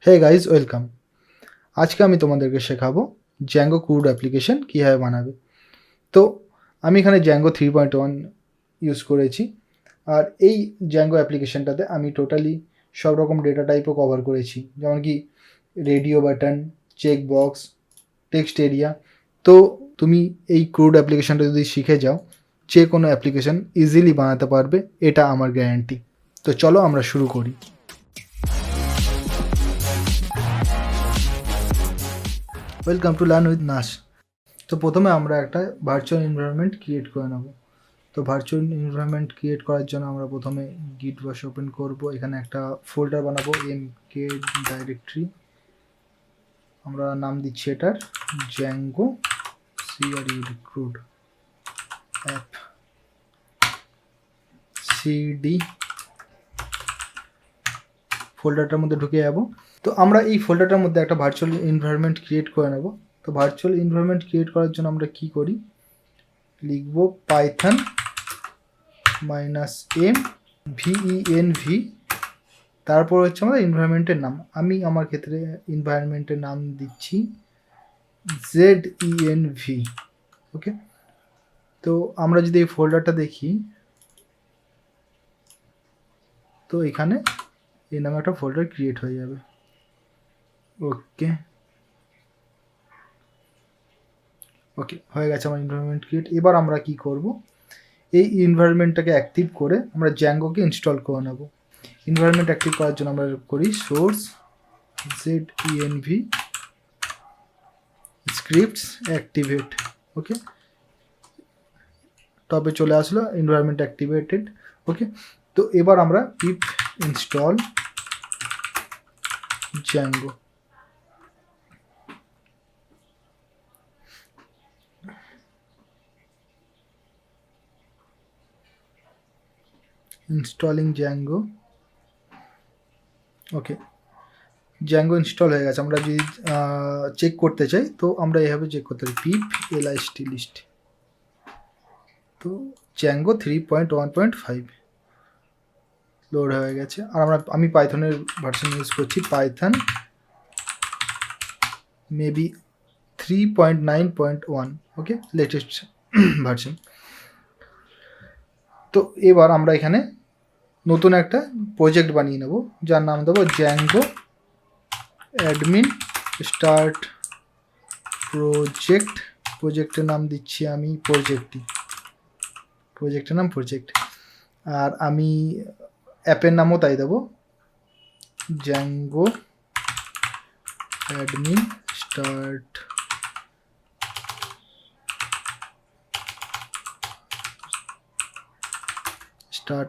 Hey guys welcome. আজকে আমি তোমাদেরকে শেখাবো জ্যাঙ্গো ক্রুড অ্যাপ্লিকেশন কীভাবে বানাবে। তো আমি এখানে জ্যাঙ্গো 3.1 ইউজ করেছি। আর এই জ্যাঙ্গো অ্যাপ্লিকেশনটাতে আমি টোটালি সব রকম ডেটা টাইপও কভার করেছি, যেমন কি radio button, check box, text area. তো তুমি এই ক্রুড অ্যাপ্লিকেশনটা যদি শিখে যাও, যে কোনো অ্যাপ্লিকেশন ইজিলি বানাতে পারবে, এটা আমার গ্যারান্টি। তো চলো আমরা শুরু করি। ওয়েলকাম টু লার্ন উইথ নাস। তো প্রথমে আমরা একটা ভার্চুয়াল এনভায়রনমেন্ট ক্রিয়েট করে নেব। তো ভার্চুয়াল এনভায়রনমেন্ট ক্রিয়েট করার জন্য আমরা প্রথমে গিট বাশ ওপেন করব। এখানে একটা ফোল্ডার বানাবো, এমকে ডাইরেক্টরি। আমরা নাম দিচ্ছি এটার জ্যাঙ্গো ক্রুড অ্যাপ সিডি। ফোল্ডারটার মধ্যে ঢুকে যাব। তো আমরা এই ফোল্ডারটার মধ্যে একটা ভার্চুয়াল এনভায়রনমেন্ট ক্রিয়েট করে নেব। তো ভার্চুয়াল এনভায়রনমেন্ট ক্রিয়েট করার জন্য আমরা কি করি, লিখব পাইথন -m venv, তারপর হচ্ছে আমাদের এনভায়রনমেন্টের নাম। আমি আমার ক্ষেত্রে এনভায়রনমেন্টের নাম দিচ্ছি zenv। ওকে, তো আমরা যদি এই ফোল্ডারটা দেখি, তো এখানে এই নামে একটা ফোল্ডার ক্রিয়েট হয়ে যাবে। ওকে ওকে, হয়ে গেছে আমার এনভায়রনমেন্ট ক্রিয়েট। এবার আমরা কি করব, এই এনভায়রনমেন্টটাকে অ্যাক্টিভ করে আমরা জ্যাঙ্গোকে ইনস্টল করে নেব। এনভায়রনমেন্ট অ্যাক্টিভ করার জন্য আমরা করি source zenv scripts activate. Okay, টপে চলে আসলো এনভায়রনমেন্ট অ্যাক্টিভেটেড। ওকে, তো এবার আমরা pip install Django. Installing Django. Okay, Django install হয়ে গেছে। আমরা যদি চেক করতে চাই, তো আমরা এইভাবে চেক করতে পারি, পিপ list লিস্ট। তো জ্যাঙ্গো 3.1.5 লোড হয়ে গেছে। আর আমি পাইথনের ভার্সন ইউজ করছি, পাইথন মেবি 3.9.1। ওকে, লেটেস্ট ভার্সন। তো এবার আমরা এখানে নতুন একটা প্রজেক্ট বানিয়ে নেব, যার নাম দেবো জ্যাঙ্গো অ্যাডমিন স্টার্ট প্রজেক্ট। প্রজেক্টের নাম দিচ্ছি আমি প্রজেক্টের নাম প্রজেক্ট। আর আমি অ্যাপের নামও তাই দেবো, জ্যাঙ্গো অ্যাডমিন স্টার্ট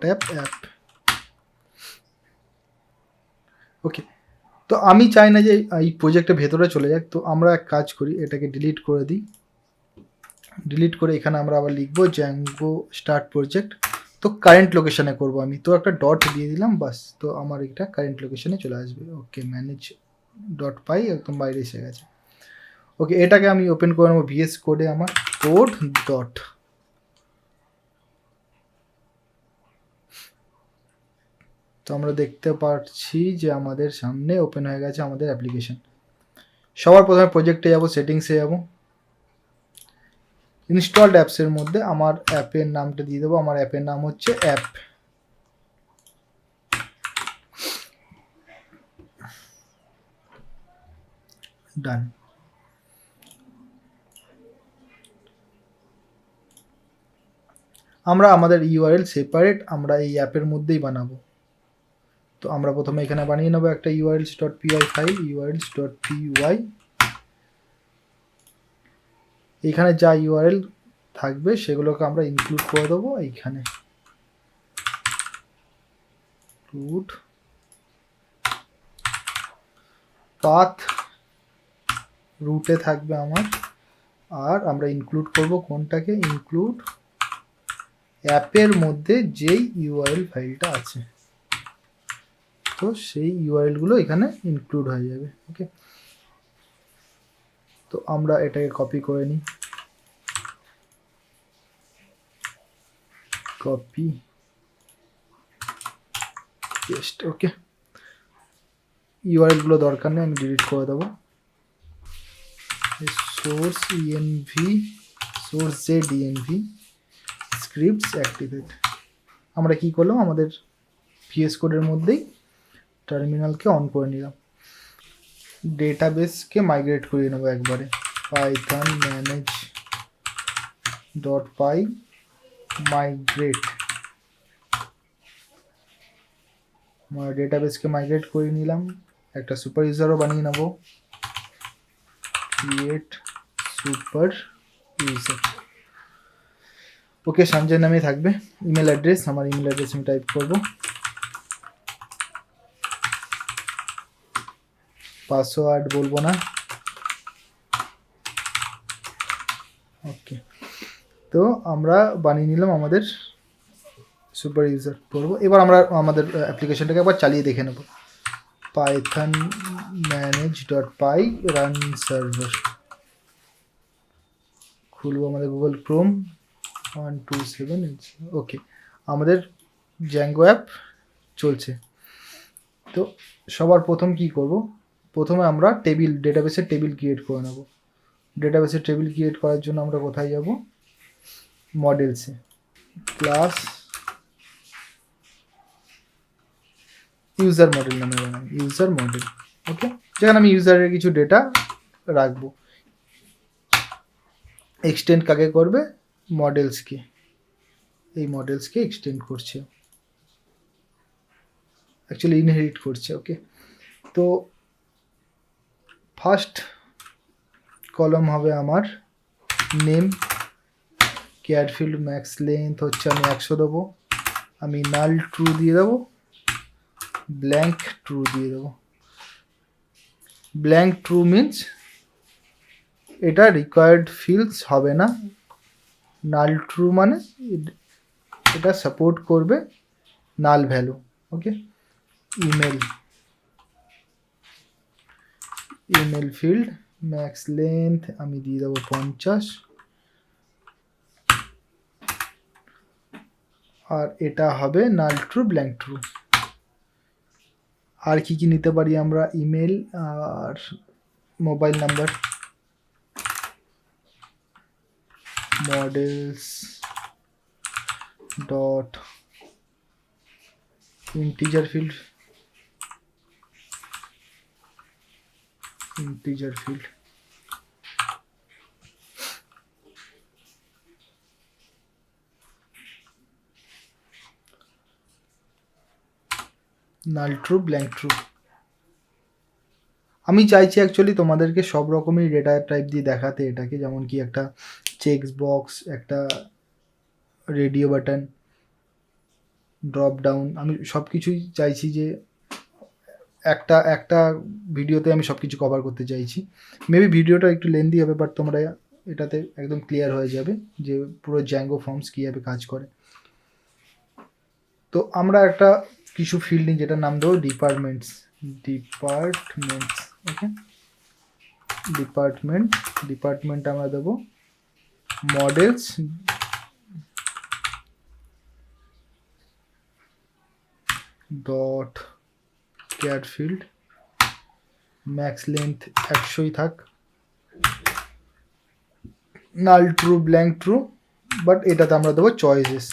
অ্যাপ। ওকে, তো আমি চাই না যে এই প্রজেক্টের ভেতরে চলে যাক, তো আমরা এক কাজ করি, এটাকে ডিলিট করে দিই। ডিলিট করে এখানে আমরা আবার লিখবো জ্যাঙ্গো স্টার্ট প্রজেক্ট। তো কারেন্ট লোকেশানে করব আমি, তো একটা ডট দিয়ে দিলাম, বাস। তো আমার এটা কারেন্ট লোকেশানে চলে আসবে। ওকে, ম্যানেজ ডট পাই একদম বাইরে এসে গেছে। ওকে, এটাকে আমি ওপেন করে নেবো ভিএস কোডে, আমার কোড ডট। তো আমরা দেখতে পাচ্ছি যে আমাদের সামনে ওপেন হয়ে গেছে আমাদের অ্যাপ্লিকেশন। সবার প্রথমে প্রজেক্টে যাব, সেটিংসে যাব, ইনস্টলড অ্যাপসের মধ্যে আমার অ্যাপের নামটা দিয়ে দেবো। আমার অ্যাপের নাম হচ্ছে অ্যাপ। ডান। আমরা আমাদের ইউআরএল সেপারেট আমরা এই অ্যাপের মধ্যেই বানাবো। তো আমরা প্রথমে এখানে বানিয়ে নেবো একটা urls.py ফাইল, urls.py। এখানে যা ইউআরএল থাকবে সেগুলোকে আমরা ইনক্লুড করে দেবো এইখানে। রুট পাথ রুটে থাকবে আমার। আর আমরা ইনক্লুড করব কোনটাকে, ইনক্লুড অ্যাপের মধ্যে যেই ইউআরএল ফাইলটা আছে, তো সেই ইউআরএলগুলো এখানে ইনক্লুড হয়ে যাবে। ওকে, তো আমরা এটাকে কপি করে নিই, কপি পেস্ট। ওকে, ইউআরএলগুলো দরকার নেই, আমি ডিলিট করে দেবো। Source ENV, source Z ENV, scripts activate. আমরা কি করলাম, আমাদের ভিএস কোডের মধ্যেই টার্মিনালকে অন করে নিলাম। ডেটাবেসকে মাইগ্রেট করিয়ে নেবো একবারে, পাইথন ম্যানেজ .py মাইগ্রেট। আমরা ডেটাবেসকে মাইগ্রেট করে নিলাম, একটা সুপার ইউজারও বানিয়ে নেব, ক্রিয়েট সুপার ইউজার। ওকে, সঞ্জয় নামে থাকবে। ইমেল অ্যাড্রেস, আমার ইমেল অ্যাড্রেস আমি টাইপ করব, পাসওয়ার্ড বলবো না। ওকে, তো আমরা বানিয়ে নিলাম আমাদের সুপার ইউজার করবো। এবার আমরা আমাদের অ্যাপ্লিকেশনটাকে একবার চালিয়ে দেখে নেব। Python manage .py run server খুলবো, আমাদের গুগল ক্রোম 127। ওকে, আমাদের জ্যাঙ্গো অ্যাপ চলছে। তো সবার প্রথম কি করব, প্রথমে আমরা ডেটাবেসের টেবিল ক্রিয়েট করে নেব। ডেটাবেসের টেবিল ক্রিয়েট করার জন্য আমরা কোথায় যাব, মডেলসে, ক্লাস ইউজার মডেল নামে বানাই, ইউজার মডেল। ওকে, যেখানে আমি ইউজারের কিছু ডেটা রাখবো। এক্সটেন্ড কাকে করবে, মডেলসকে, এই মডেলসকে এক্সটেন্ড করছে, অ্যাকচুয়ালি ইনহেরিট করছে। ওকে, তো ফার্স্ট কলম হবে আমার name, care field max length হচ্ছে আমি 100 দেবো, আমি নাল ট্রু দিয়ে দেবো, ব্ল্যাঙ্ক ট্রু দিয়ে দেবো। ব্ল্যাঙ্ক ট্রু মিনস এটা রিকোয়ার্ড ফিল্ডস হবে না, নাল ট্রু মানে এটা সাপোর্ট করবে null value. Okay, email field max length আমি দিয়ে দেবো 50, আর এটা হবে নাল ট্রু ব্ল্যাঙ্ক ট্রু। আর কি কি নিতে পারি আমরা, ইমেল আর mobile number. Models dot integer field, null true blank true. আমি চাইছি অ্যাকচুয়ালি তোমাদেরকে সব রকমই ডেটা টাইপ দিয়ে দেখাতে এটাকে, যেমন কি একটা চেকস বক্স, একটা রেডিও বাটন, ড্রপ ডাউন, আমি সব কিছুই চাইছি যে একটা ভিডিওতে আমি সব কিছু কভার করতে চাইছি। মেবি ভিডিওটা একটু লেন্দি হবে, বাট তোমরা এটাতে একদম ক্লিয়ার হয়ে যাবে যে পুরো জ্যাঙ্গো ফর্মস কীভাবে কাজ করে। তো আমরা একটা কিছু ফিল্ড নিই, যেটার নাম দেবো ডিপার্টমেন্টস। ওকে, ডিপার্টমেন্ট আমরা দেবো মডেলস ডট ক্যাট ফিল্ড ম্যাক্স লেন্থ 100ই থাক, null true blank true, but এটাতে আমরা দেবো চয়েসেস।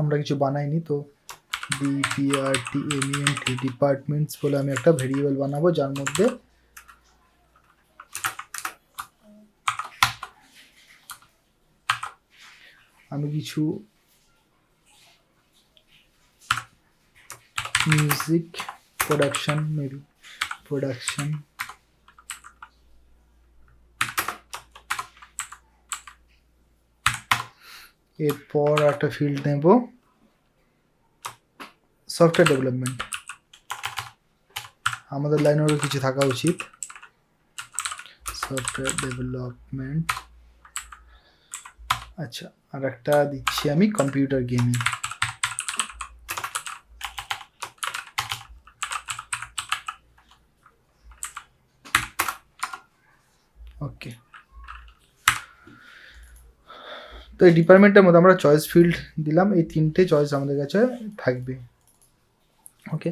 আমরা কিছু বানাইনি, তো ডিপার্টমেন্টস বলে আমি একটা ভেরিয়েবল বানাবো, যার মধ্যে আমি কিছু মিউজিক প্রোডাকশন এরপর একটা ফিল্ড নেব সফটওয়্যার ডেভেলপমেন্ট, আমাদের লাইনেরও কিছু থাকা উচিত, সফটওয়্যার ডেভেলপমেন্ট। আচ্ছা, আর একটা দিচ্ছি আমি কম্পিউটার গেমিং। ওকে, তো এই ডিপার্টমেন্টের মধ্যে আমরা চয়েস ফিল্ড দিলাম, এই 3টে চয়েস আমাদের কাছে থাকবে। ওকে,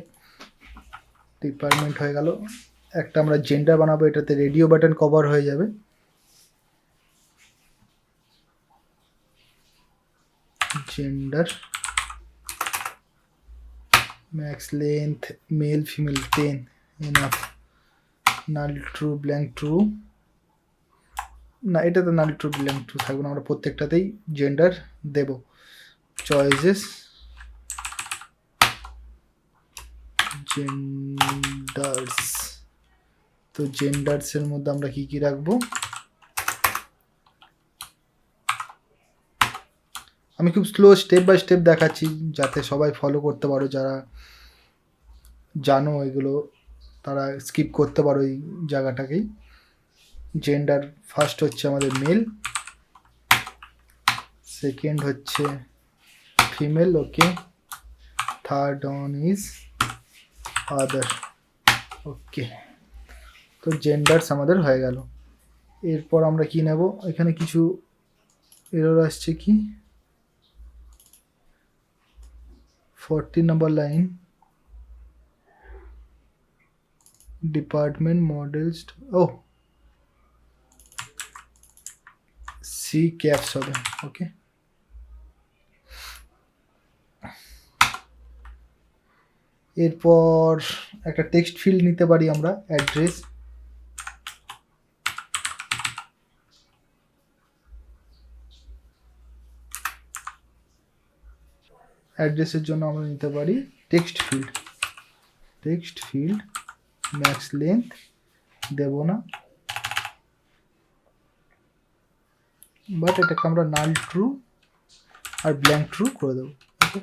ডিপার্টমেন্ট হয়ে গেল। একটা আমরা জেন্ডার বানাবো, এটাতে রেডিও বাটন কভার হয়ে যাবে। Gender, max length male female 10, enough. Null true blank true, না এটাতে নাল ট্রু ব্ল্যাঙ্ক ট্রু থাকবে না, আমরা প্রত্যেকটাতেই জেন্ডার দেব। চয়েসেস, জেন্ডার্স, তো জেন্ডার্সের মধ্যে আমরা কি কি রাখবো, আমি খুব স্লো স্টেপ বাই স্টেপ দেখাচ্ছি যাতে সবাই ফলো করতে পারো, যারা জানো এগুলো তারা স্কিপ করতে পারো এই জায়গাটাকেই। জেন্ডার ফার্স্ট হচ্ছে আমাদের মেল, সেকেন্ড হচ্ছে female, okay, third one is other. Okay, তো জেন্ডার্স আমাদের হয়ে গেল। এরপর আমরা কি নেব, এখানে কিছু এরর আসছে, কি 40 নম্বর লাইন, ডিপার্টমেন্ট মডেলস, ও সি ক্যাপস হবে। ওকে, এরপর একটা টেক্সট ফিল্ড নিতে পারি আমরা, অ্যাড্রেস। অ্যাড্রেসের জন্য আমরা নিতে পারি text field, text field max length দেব না, বাট এটাকে আমরা নাল ট্রু আর ব্ল্যাঙ্ক ট্রু করে দেবো। ওকে,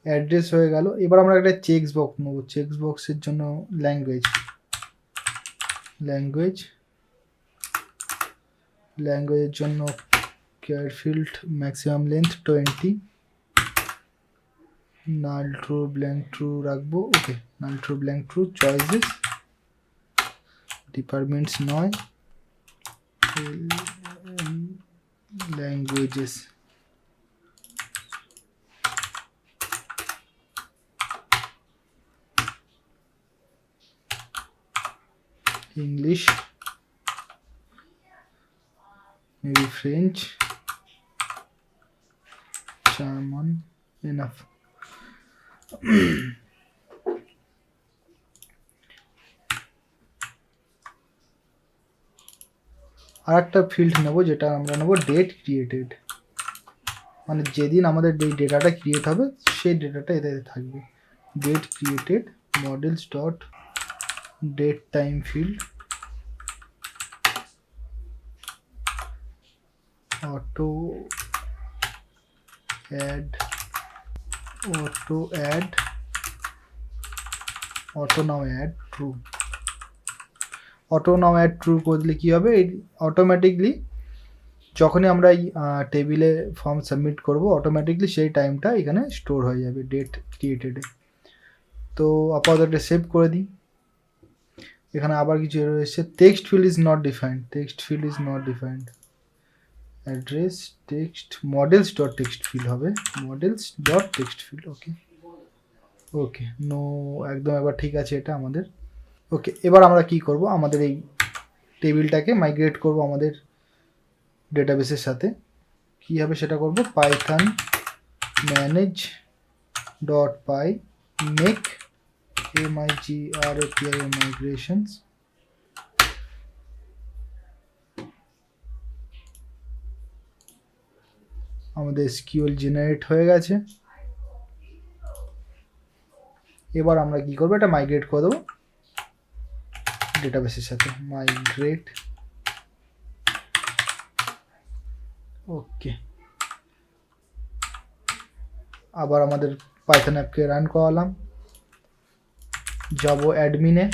অ্যাড্রেস হয়ে গেল। এবার আমরা একটা চেকস বক্স নেবো, চেকস বক্সের জন্য ল্যাঙ্গুয়েজ, ল্যাঙ্গুয়েজ, ল্যাঙ্গুয়েজের জন্য char field maximum length 20, null true blank true রাখবো। Okay, null true blank true. Choices, departments 9, languages, English, maybe French, German, enough. আর একটা ফিল্ড নেব, যেটা আমরা নেব ডেট ক্রিয়েটেড, মানে যেদিন আমাদের ডেটাটা ক্রিয়েট হবে সেই ডেটাটা এতে থাকবে। Date created models dot date time field, auto add auto now add true, auto now add true করলে কি হবে, অটোমেটিকলি যখনই আমরা এই টেবিলে ফর্ম সাবমিট করব অটোমেটিকলি সেই টাইমটা এখানে স্টোর হয়ে যাবে ডেট ক্রিয়েটেডে। তো আপাতত সেভ করে দিই। এখানে আবার কিছু রয়েছে, text field is not defined, text field is not defined, address text models dot text field হবে, models dot text field. Okay, okay, no, একদম এবার ঠিক আছে এটা আমাদের। ওকে, এবার আমরা কি করব, আমাদের এই টেবিলটাকে মাইগ্রেট করব আমাদের ডেটাবেসের সাথে। কীভাবে সেটা করব, পাইথন ম্যানেজ ডট পাই মেক migrations, আমাদের SQL জেনারেট হয়ে গেছে। এবার আমরা কি করব, এটা মাইগ্রেট করে দেবো ডেটাবেসের সাথে, মাইগ্রেট। ওকে, আবার আমাদের পাইথন অ্যাপকে রান করালাম, যাব অ্যাডমিনে,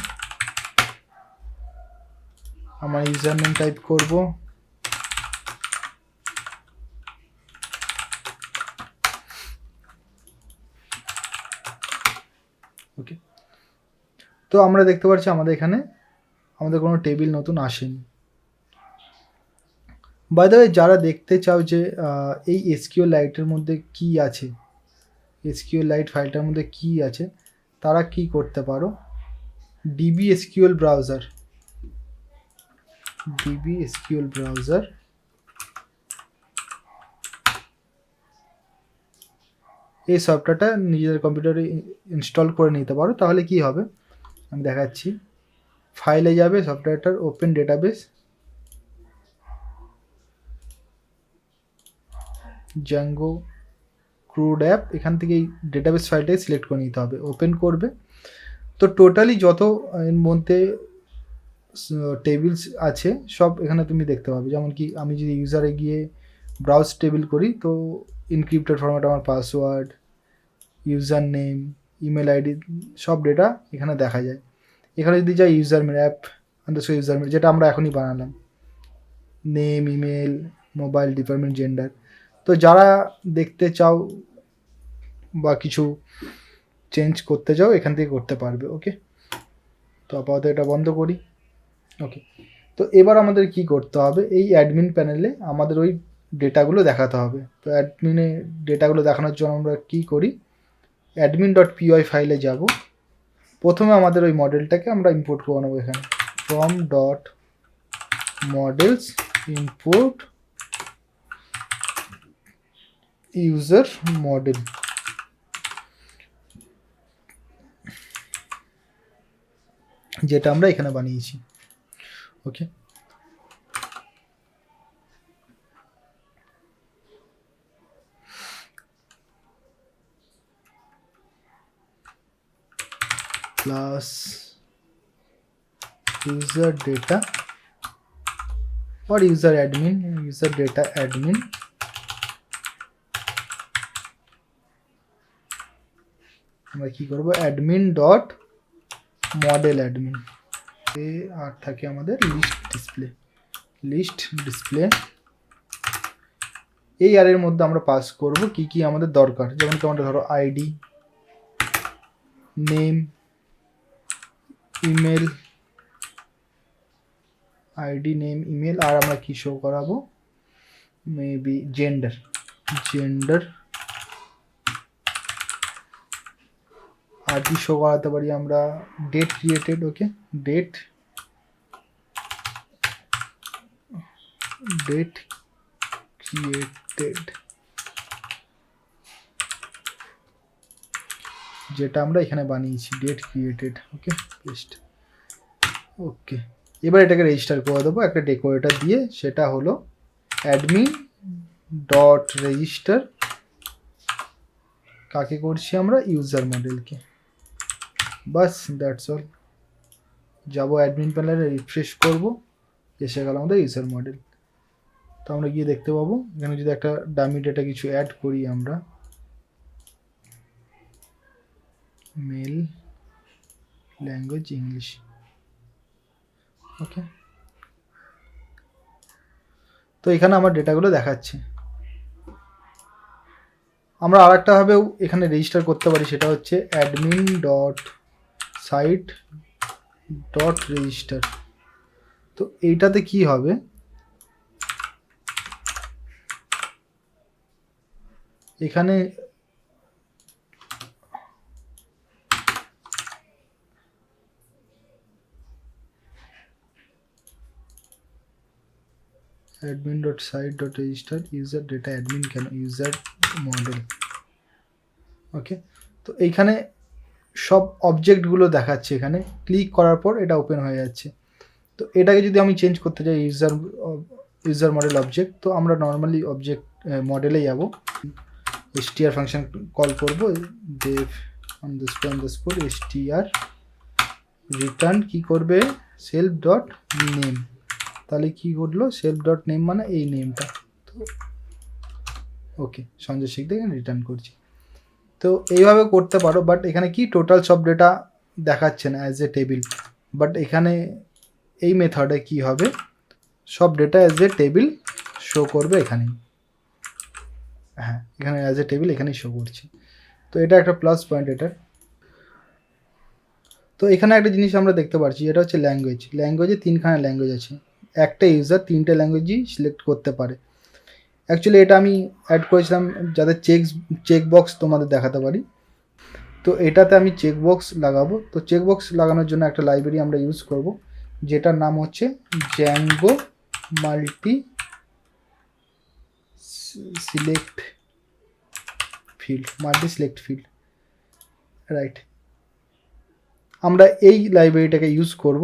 আমার ইউজার নেম টাইপ করব, ওকে। তো আমরা দেখতে পাচ্ছি আমাদের এখানে আমাদের কোনো টেবিল নতুন আসেনি। বাই দ্য ওয়ে, যারা দেখতে চাও যে এই এসকিউএল লাইটের মধ্যে কি আছে, এসকিউএল লাইট ফাইলটার মধ্যে কি আছে, তারা কি করতে পারো, DB SQL browser, DB SQL browser, এই সফটওয়্যারটা নিজেদের কম্পিউটারে ইনস্টল করে নিতে পারো। তাহলে কি হবে আমি দেখাচ্ছি। ফাইলে যাবে, সফটওয়্যারটার open database, Django crud app, এখান থেকে এই ডেটাবেস ফাইলটাই সিলেক্ট করে নিতে হবে, ওপেন করবে। তো টোটালি যত এর মধ্যে টেবিলস আছে সব এখানে তুমি দেখতে পাবে। যেমন কি আমি যদি ইউজারে গিয়ে ব্রাউজ টেবিল করি, তো ইনক্রিপ্টেড ফরম্যাট, আমার password, user name, email ID, সব ডেটা এখানে দেখা যায়। এখানে যদি যাই user mail, app underscore user mail, যেটা আমরা এখনই বানালাম, name, email, mobile, department, gender. তো যারা দেখতে চাও বা কিছু চেঞ্জ করতে চাও, এখান থেকে করতে পারবে। ওকে, তো আপাতত এটা বন্ধ করি। ওকে, তো এবার আমাদের কি করতে হবে, এই অ্যাডমিন প্যানেলে আমাদের ওই ডেটাগুলো দেখাতে হবে। তো অ্যাডমিনে ডেটাগুলো দেখানোর জন্য আমরা কি করি, admin.py ফাইলে যাব। প্রথমে আমাদের ওই মডেলটাকে আমরা ইম্পোর্ট করে নেবো এখানে, from dot models import user model, যেটা আমরা এখানে বানিয়েছি। ওকে, plus user data or user admin, user data admin, আমরা কি করব, admin ডট মডেল অ্যাডমিন, আর থাকে আমাদের লিস্ট ডিসপ্লে। এই আর এর মধ্যে আমরা পাস করব কি কি আমাদের দরকার, যেমন কি আমরা ধরো ID, name, email, ID, name, email, আর আমরা কি শো করাবো, মেবি জেন্ডার, আর কি শো করাতে পারি আমরা, ডেট ক্রিয়েটেড। ওকে, ডেট ক্রিয়েটেড, যেটা আমরা এখানে বানিয়েছি, ডেট ক্রিয়েটেড। ওকে, পেস্ট। ওকে, এবার এটাকে রেজিস্টার করে দেবো একটা ডেকোরেটর দিয়ে, সেটা হলো অ্যাডমিন ডট রেজিস্টার। কাকে করছি আমরা, ইউজার মডেলকে। বাস, দ্যাটস অল। যাবো অ্যাডমিন প্যানেলে, রিফ্রেশ করব, এসে গেল আমাদের ইউজার মডেল। তো আমরা গিয়ে দেখতে পাবো এখানে যদি একটা ডামি ডেটা কিছু অ্যাড করি আমরা, মেল, ল্যাঙ্গুয়েজ ইংলিশ। ওকে, তো এখানে আমার ডেটাগুলো দেখাচ্ছে। আমরা আর একটাভাবেও এখানে রেজিস্টার করতে পারি, সেটা হচ্ছে admin dot site dot register. তো এইটাতে কি হবে, এখানে admin.site.register user data admin কেন, user model। ওকে, তো এইখানে সব অবজেক্টগুলো দেখাচ্ছে, এখানে ক্লিক করার পর এটা ওপেন হয়ে যাচ্ছে। তো এটাকে যদি আমি চেঞ্জ করতে চাই ইউজার মডেল অবজেক্ট, তো আমরা নর্মালি অবজেক্ট মডেলে যাব, str ফাংশন কল করব, dev _ str, রিটার্ন কি করবে, সেলফ ডট নেম। তাহলে কি করলো, সেলফ ডট নেম মানে এই নেমটা। তো ওকে, সঞ্জয় শিখ দেখে রিটার্ন করছি। তো এইভাবে করতে পারো, বাট এখানে কি টোটাল সব ডেটা দেখাচ্ছে না অ্যাজ এ টেবিল, বাট এখানে এই মেথডে কি হবে, সব data as a table show করবে এখানেই। হ্যাঁ, এখানে অ্যাজ এ টেবিল এখানেই শো করছে। তো এটা একটা প্লাস পয়েন্ট এটার। তো এখানে একটা জিনিস আমরা দেখতে পাচ্ছি, এটা হচ্ছে ল্যাঙ্গুয়েজে তিনখানা ল্যাঙ্গুয়েজ আছে, একটা ইউজার 3টে ল্যাঙ্গুয়েজই সিলেক্ট করতে পারে। অ্যাকচুয়ালি এটা আমি অ্যাড করেছিলাম যাতে চেকবক্স তোমাদের দেখাতে পারি। তো এটাতে আমি চেকবক্স লাগাবো। তো চেকবক্স লাগানোর জন্য একটা লাইব্রেরি আমরা ইউজ করব, যেটার নাম হচ্ছে Zango multi select field, right. আমরা এই লাইব্রেরিটাকে ইউজ করব।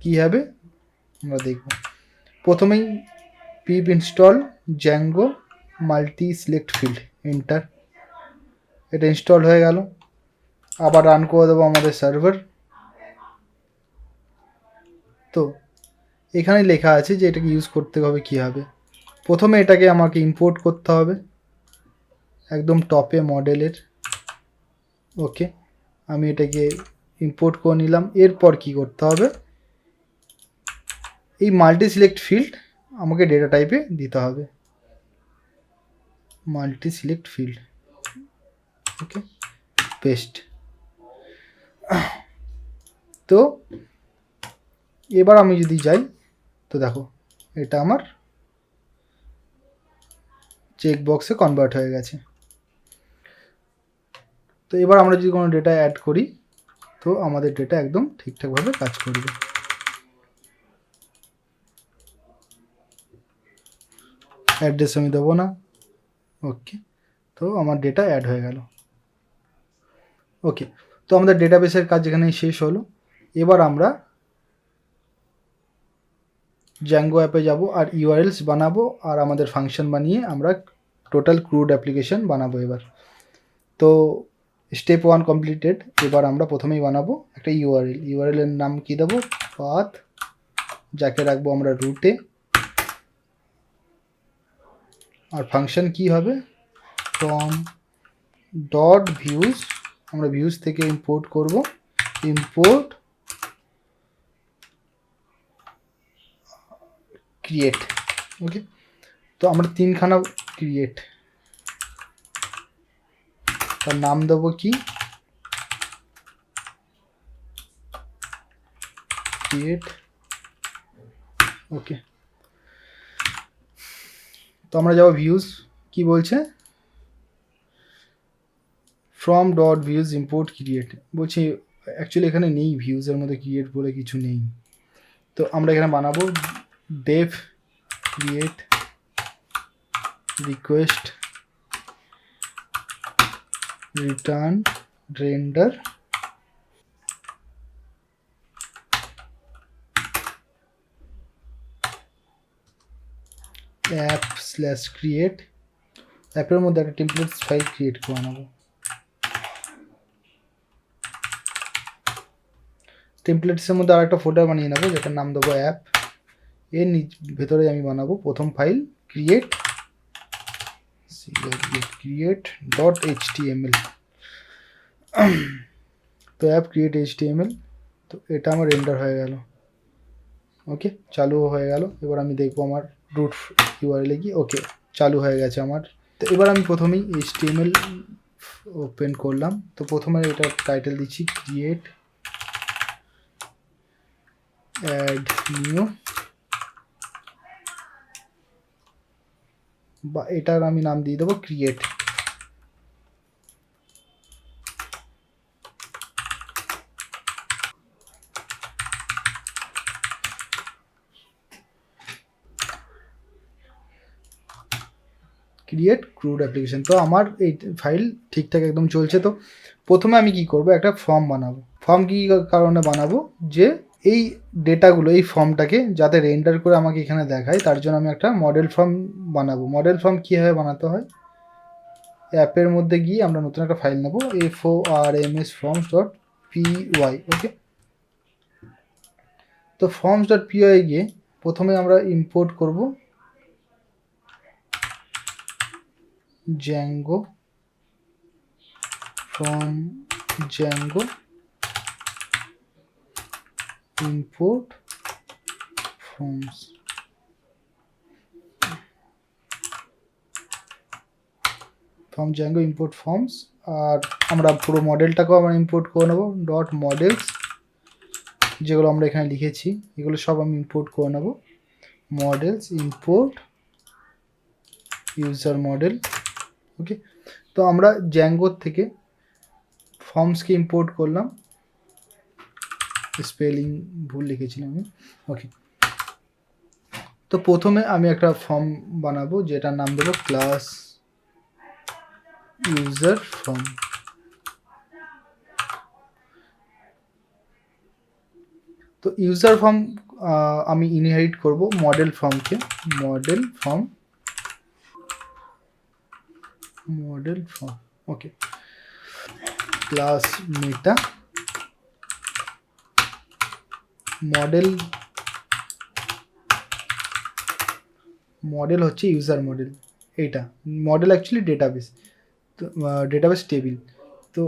কি হবে আমরা দেখব। প্রথমেই pip install Django multi select field, enter. এটা ইনস্টল হয়ে গেল। আবার রান করে দেবো আমাদের সার্ভার। তো এখানে লেখা আছে যে এটাকে ইউজ করতে হবে কীভাবে। প্রথমে এটাকে আমাকে ইম্পোর্ট করতে হবে একদম টপে মডেলের। ওকে, আমি এটাকে ইম্পোর্ট করে নিলাম। এরপর কি করতে হবে, এই মাল্টি সিলেক্ট ফিল্ড আমাকে ডেটা টাইপে দিতে হবে, মাল্টি সিলেক্ট ফিল্ড। ওকে, পেস্ট। তো এবার আমি যদি যাই তো দেখো এটা আমার চেক বক্সে কনভার্ট হয়ে গেছে। তো এবার আমরা যদি কোনো ডেটা অ্যাড করি তো আমাদের ডেটা একদম ঠিকঠাকভাবে কাজ করবে। অ্যাড্রেস আমি দেবো না। ওকে, তো আমার ডেটা অ্যাড হয়ে গেল। ওকে, তো আমাদের ডেটাবেসের কাজ এখানেই শেষ হলো। এবার আমরা জ্যাঙ্গো অ্যাপে যাব আর ইউআরএলস বানাবো আর আমাদের ফাংশন বানিয়ে আমরা টোটাল ক্রুড অ্যাপ্লিকেশন বানাবো এবার। তো স্টেপ 1 কমপ্লিটেড। এবার আমরা প্রথমেই বানাবো একটা ইউআরএলের নাম কি দেবো, পাথ, যাকে রাখবো আমরা রুটে। আর ফাংশন কি হবে, ফ্রম ডট ভিউজ, আমরা ভিউজ থেকে ইম্পোর্ট করব, ইম্পোর্ট ক্রিয়েট। ওকে, তো আমরা 3খানা ক্রিয়েট, তার নাম দেবো কি, ক্রিয়েট। ওকে, তো আমরা যাবো ভিউজ। কি বলছে, from dot views import create বলছি। অ্যাকচুয়ালি এখানে নেই, ভিউজের মধ্যে ক্রিয়েট বলে কিছু নেই। তো আমরা এখানে বানাবো Dave create request return render app slash create. অ্যাপের মধ্যে একটা টেমপ্লেটস ফাইল ক্রিয়েট করে নেবো। টেমপ্লেটসের মধ্যে আর একটা ফোল্ডার বানিয়ে নেবো যেটার নাম দেবো অ্যাপ। এর ভেতরে আমি বানাবো প্রথম ফাইল ক্রিয়েট ডট এইচটিএমএল। তো অ্যাপ ক্রিয়েট এইচটিএমএল, তো এটা আমার রেন্ডার হয়ে গেল। ওকে, চালু হয়ে গেল। এবার আমি দেখবো আমার রুট ইউআরএলে গিয়ে। ওকে, চালু হয়ে গেছে আমার। তো এবার আমি প্রথমেই এইচটিএমএল ওপেন করলাম। তো প্রথমে এটা টাইটেল দিচ্ছি ক্রিয়েট অ্যাড নিউ, বা এটার আমি নাম দিয়ে দেবো ক্রিয়েট। Create crude application. তো আমার এই ফাইল ঠিকঠাক একদম চলছে। তো প্রথমে আমি কি করব, একটা ফর্ম বানাবো। ফর্ম কী কারণে বানাবো, যে এই ডেটাগুলো, এই ফর্মটাকে যাতে রেন্ডার করে আমাকে এখানে দেখায়, তার জন্য আমি একটা মডেল ফর্ম বানাবো। মডেল ফর্ম কীভাবে বানাতে হয়, অ্যাপের মধ্যে গিয়ে আমরা নতুন একটা ফাইল নেবো, forms forms ডট py। ওকে, তো forms ডট py গিয়ে প্রথমে আমরা ইম্পোর্ট করব Django, from Django import forms। from Django import forms। আর আমরা পুরো মডেলটাকেও আমরা ইম্পোর্ট করে নেব, ডট মডেলস যেগুলো আমরা এখানে লিখেছি এগুলো সব আমি ইম্পোর্ট করে নেব। Models import user model. Okay, তো আমরা জ্যাঙ্গোর থেকে ফর্মসকে ইম্পোর্ট করলাম। স্পেলিং ভুল লিখেছিলাম আমি। ওকে, তো প্রথমে আমি একটা ফর্ম বানাবো যেটার নাম দেবো ক্লাস ইউজার ফর্ম। তো ইউজার ফর্ম আমি ইনহেরিট করব মডেল ফর্মকে। Model form okay, class meta model হচ্ছে ইউজার মডেল। এইটা মডেল অ্যাকচুয়ালি ডেটাবেস, তো ডেটাবেস টেবিল। তো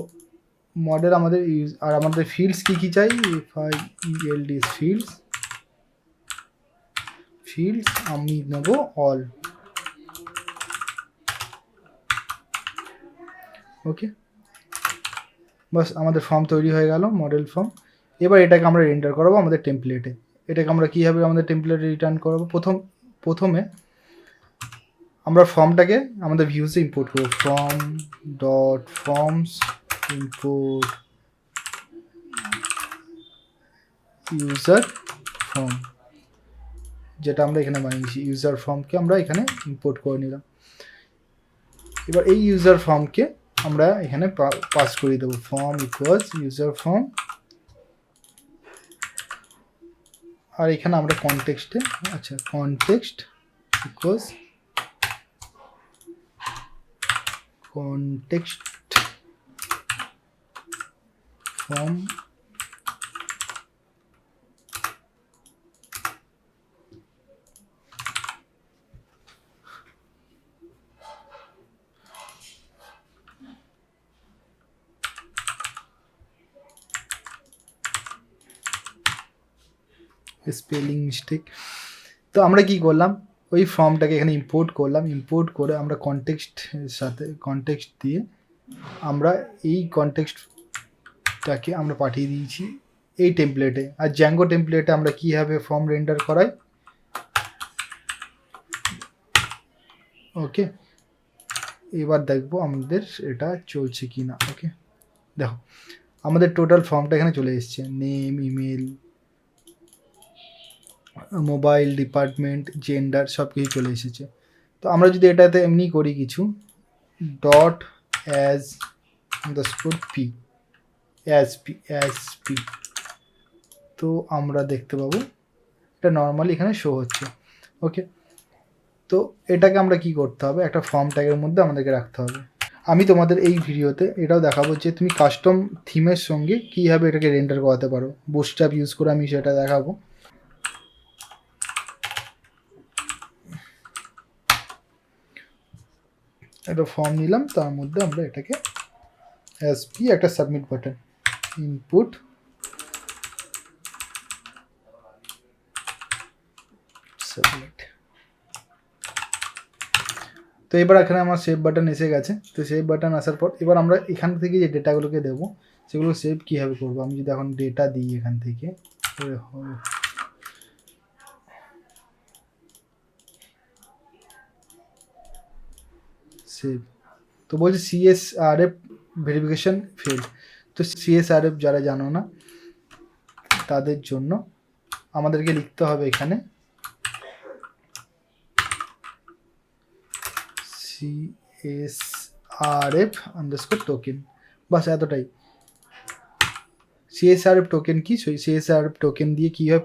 মডেল আমাদের আর আমাদের ফিল্ডস কী চাই, FIELDS ফিল্ডস আমি নেব অল। ওকে, বাস আমাদের ফর্ম তৈরি হয়ে গেল, মডেল ফর্ম। এবার এটাকে আমরা রেন্ডার করাবো আমাদের টেমপ্লেটে। এটাকে আমরা কীভাবে আমাদের টেমপ্লেটে রিটার্ন করাবো, প্রথমে আমরা ফর্মটাকে আমাদের ভিউসে ইম্পোর্ট করবো। ফর্মস ইম্পোর্ট ইউজার ফর্ম, যেটা আমরা এখানে বানিয়েছি। ইউজার ফর্মকে আমরা এখানে ইম্পোর্ট করে নিলাম। এবার এই ইউজার ফর্মকে আমরা এখানে পাস করে দেবো। ফর্ম ইকুয়ালস ইউজার ফর্ম, আর এখানে আমরা কনটেক্সটে context equals context form spelling mistake. তো আমরা কি করলাম, ওই ফর্মটাকে এখানে ইম্পোর্ট করলাম। ইম্পোর্ট করে আমরা কনটেক্সট দিয়ে আমরা এই কনটেক্সটটাকে আমরা পাঠিয়ে দিয়েছি এই টেমপ্লেটে। আর জ্যাঙ্গো টেমপ্লেটে আমরা কীভাবে ফর্ম রেন্ডার করাই। ওকে, এবার দেখবো আমাদের এটা চলছে কি না। ওকে, দেখো আমাদের টোটাল ফর্মটা এখানে চলে এসছে। Name, email, mobile, department, gender সব কিছু চলে এসেছে। তো আমরা যদি এটাতে এমনি করি কিছু ডট অ্যাজ পি তো আমরা দেখতে পাবো এটা নর্মালি এখানে শো হচ্ছে। ওকে, তো এটাকে আমরা কি করতে হবে, একটা ফর্ম ট্যাগের মধ্যে আমাদেরকে রাখতে হবে। আমি তোমাদের এই ভিডিওতে এটাও দেখাবো যে তুমি কাস্টম থিমের সঙ্গে কীভাবে এটাকে রেন্ডার করাতে পারো। বুটস্ট্র্যাপ ইউজ করে আমি সেটা দেখাবো। একটা ফর্ম নিলাম, তার মধ্যে আমরা এটাকে এসপি একটা সাবমিট বাটন ইনপুট সাবমিট। তো এবার এখানে আমার সেভ বাটন এসে গেছে। তো সেভ বাটন আসার পর এবার আমরা এখান থেকে যে ডেটাগুলোকে দেবো সেগুলো সেভ কীভাবে করবো। আমি যদি এখন ডেটা দিই এখান থেকে সেভ, তো বলছি CSRF ভেরিফিকেশন ফেল। তো CSRF যারা জানো না তাদের জন্য আমাদেরকে লিখতে হবে এখানে CSRF আন্ডারস্কোর টোকেন। বাস এতটাই। CSRF টোকেন কি, CSRF টোকেন দিয়ে কী হয়,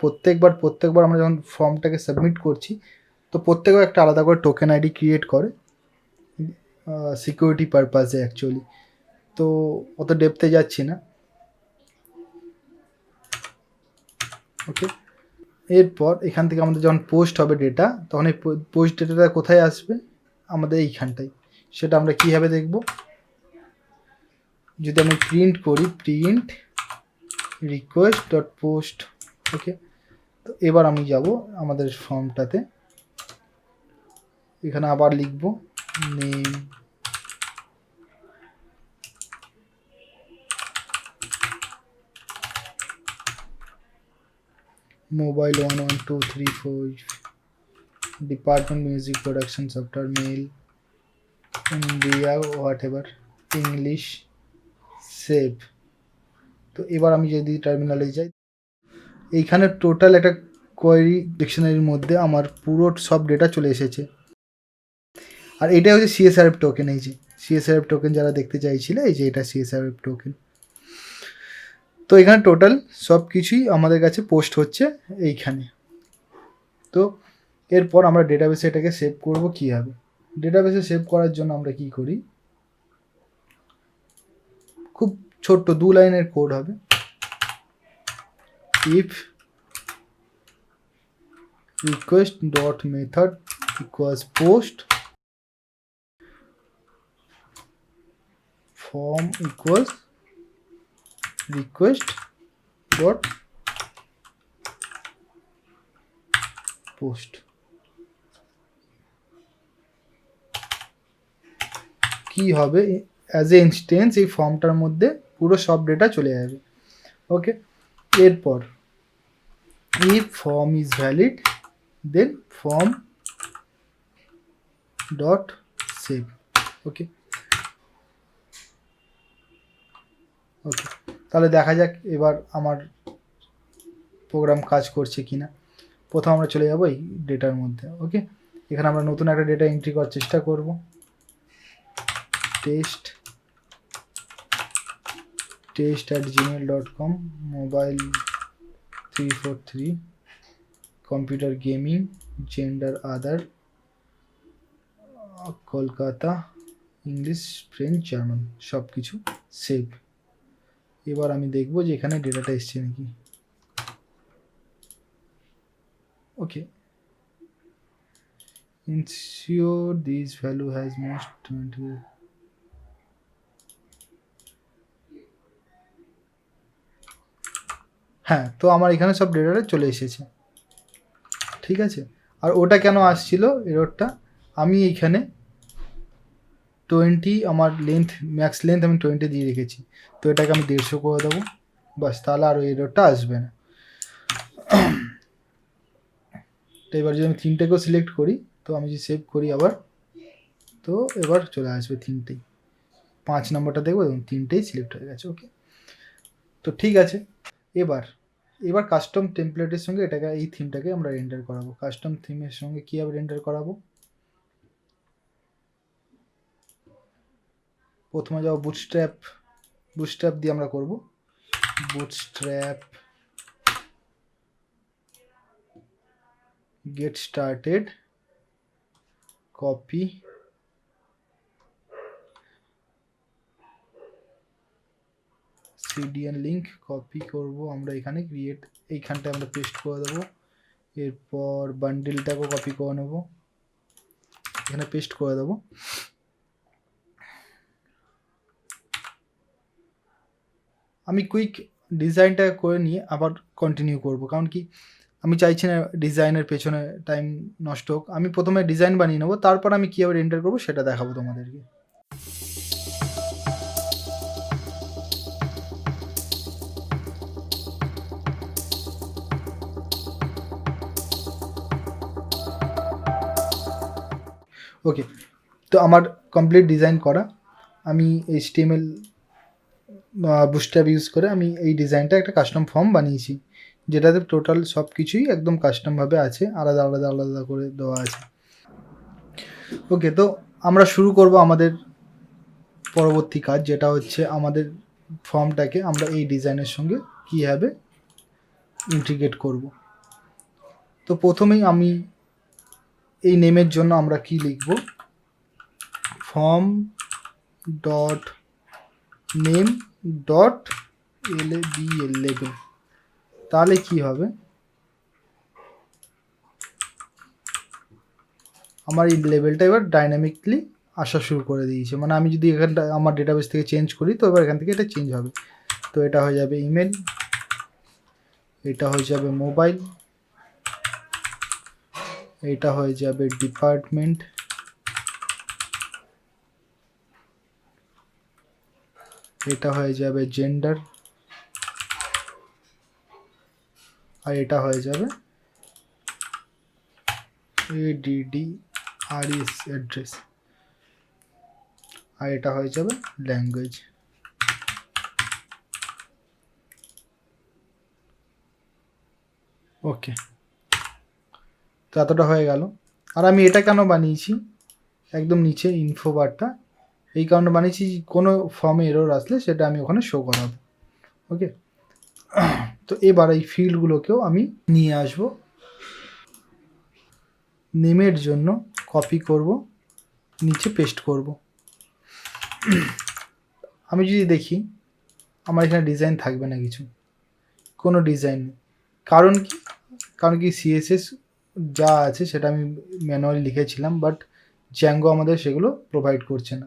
প্রত্যেকবার আমরা যখন ফর্মটাকে সাবমিট করছি তো প্রত্যেকবার একটা আলাদা করে টোকেন আইডি ক্রিয়েট করে সিকিউরিটি পারপাসে অ্যাকচুয়ালি। তো অত ডেপথে যাচ্ছি না। ওকে, এরপর এখান থেকে আমাদের যখন পোস্ট হবে ডেটা, তখন এই পোস্ট ডেটাটা কোথায় আসবে, আমাদের এইখানটায়। সেটা আমরা কীভাবে দেখব, যদি আমি প্রিন্ট করি print request dot post. Okay, তো এবার আমি যাব আমাদের ফর্মটাতে, এখানে আবার লিখব name, mobile 1 1 2 3 4, department music production software, mail, India, whatever, English, save. তো এবার আমি যদি টার্মিনালে যাই, এইখানে টোটাল একটা কোয়েরি ডিকশনারির মধ্যে আমার পুরো সব ডেটা চলে এসেছে। আর এটাই হচ্ছে সিএসআরএফ টোকেন। এই যে সিএসআরএফ টোকেন যারা দেখতে চাইছিলে, এই যে এটা সিএসআরএফ টোকেন। তো এখানে টোটাল সব কিছুই আমাদের কাছে পোস্ট হচ্ছে এইখানে। তো এরপর আমরা ডেটাবেসে এটাকে সেভ করব কীভাবে। ডেটাবেসে সেভ করার জন্য আমরা কি করি, খুব ছোট্ট 2 লাইনের কোড হবে। If request dot method equals post form equals request dot post। কি হবে, অ্যাজ এ ইনস্টেন্স এই ফর্মটার মধ্যে পুরো সব ডেটা চলে যাবে। ওকে, এরপর if form is valid then form dot save। ওকে ওকে, তাহলে দেখা যাক এবার আমার প্রোগ্রাম কাজ করছে কি না। প্রথম আমরা চলে যাব এই ডেটার মধ্যে। ওকে, এখানে আমরা নতুন একটা ডেটা এন্ট্রি করার চেষ্টা করব। test@gmail.com, mobile 343, computer gaming, gender other, Kolkata, English, French, German, সব কিছু সেভ। এবার আমি দেখব যে এখানে ডেটাটা এসছে নাকি। ওকে, ensure this value has most 20। হ্যাঁ, তো আমার এখানে সব ডেটাটা চলে এসেছে। ঠিক আছে, আর ওটা কেন আসছিল এররটা, আমি এইখানে 20 আমার লেন্থ, ম্যাক্স লেন্থ আমি 20 দিয়ে রেখেছি। তো এটাকে আমি 150 করে দেবো, বাস, তাহলে আর ওই এররটা আসবে না। তো এবার যদি আমি 3টেকেও সিলেক্ট করি, তো আমি যদি সেভ করি আবার, তো এবার চলে আসবে 3টেই। 5 নম্বরটা দেখবো এবং 3টেই সিলেক্ট হয়ে গেছে। ওকে, তো ঠিক আছে। এবার কাস্টম টেমপ্লেটের সঙ্গে এটাকে, এই থিমটাকে আমরা রেন্ডার করাবো। কাস্টম থিমের সঙ্গে কীভাবে রেন্ডার করাবো, প্রথমে যাবো বুটস্ট্র্যাপ দিয়ে আমরা করব। Bootstrap get started, copy, cdn link copy করব আমরা এখানে, ক্রিয়েট এইখানটা আমরা পেস্ট করে দেবো। এরপর বান্ডেলটাকেও কপি করে নেব, এখানে পেস্ট করে দেবো। আমি কুইক ডিজাইনটা করে নিয়ে আবার কন্টিনিউ করব, কারণ কি আমি চাইছি না ডিজাইনের পেছনে টাইম নষ্ট হোক। আমি প্রথমে ডিজাইন বানিয়ে নেবো, তারপর আমি কীভাবে রেন্ডার করবো সেটা দেখাবো তোমাদেরকে। ওকে, তো আমার কমপ্লিট ডিজাইন করা। আমি HTML বুটস্ট্র্যাপ ইউজ করে আমি এই ডিজাইনটা একটা কাস্টম ফর্ম বানিয়েছি, যেটাতে টোটাল সব কিছুই একদম কাস্টমভাবে আছে, আলাদা আলাদা আলাদা করে দেওয়া আছে। ওকে, তো আমরা শুরু করব আমাদের পরবর্তী কাজ, যেটা হচ্ছে আমাদের ফর্মটাকে আমরা এই ডিজাইনের সঙ্গে কীভাবে ইন্টিগ্রেট করব। তো প্রথমেই আমি এই নেমের জন্য আমরা কি লিখব, form dot name dot label. তাহলে কি হবে, আমার এই লেবেলটা এবার ডাইনামিকলি আসা শুরু করে দিয়েছে। মানে আমি যদি এখানটা আমার ডেটাবেস থেকে চেঞ্জ করি, তো এবার এখান থেকে এটা চেঞ্জ হবে। তো এটা হয়ে যাবে ইমেল, এটা হয়ে যাবে মোবাইল, এটা হয়ে যাবে ডিপার্টমেন্ট, এটা হয়ে যাবে জেন্ডার, আর এটা হয়ে যাবে address অ্যাড্রেস, আর এটা হয়ে যাবে ল্যাঙ্গুয়েজ। ওকে, তো এতটা হয়ে গেল। আর আমি এটা কেন বানিয়েছি একদম নিচে ইনফো বারটা, এই কারণে বানিয়েছি কোনো ফর্মে এরর আসলে সেটা আমি ওখানে শো করাবো। ওকে, তো এবার এই ফিল্ডগুলোকেও আমি নিয়ে আসবো, নেমের জন্য কপি করব, নিচে পেস্ট করব। আমি যদি দেখি আমার এখানে ডিজাইন থাকবে না, কিছু কোনো ডিজাইন নেই। কারণ কি, কারণ কি সিএসএস যা আছে সেটা আমি ম্যানুয়ালি লিখেছিলাম, বাট জ্যাঙ্গো আমাদের সেগুলো প্রোভাইড করছে না।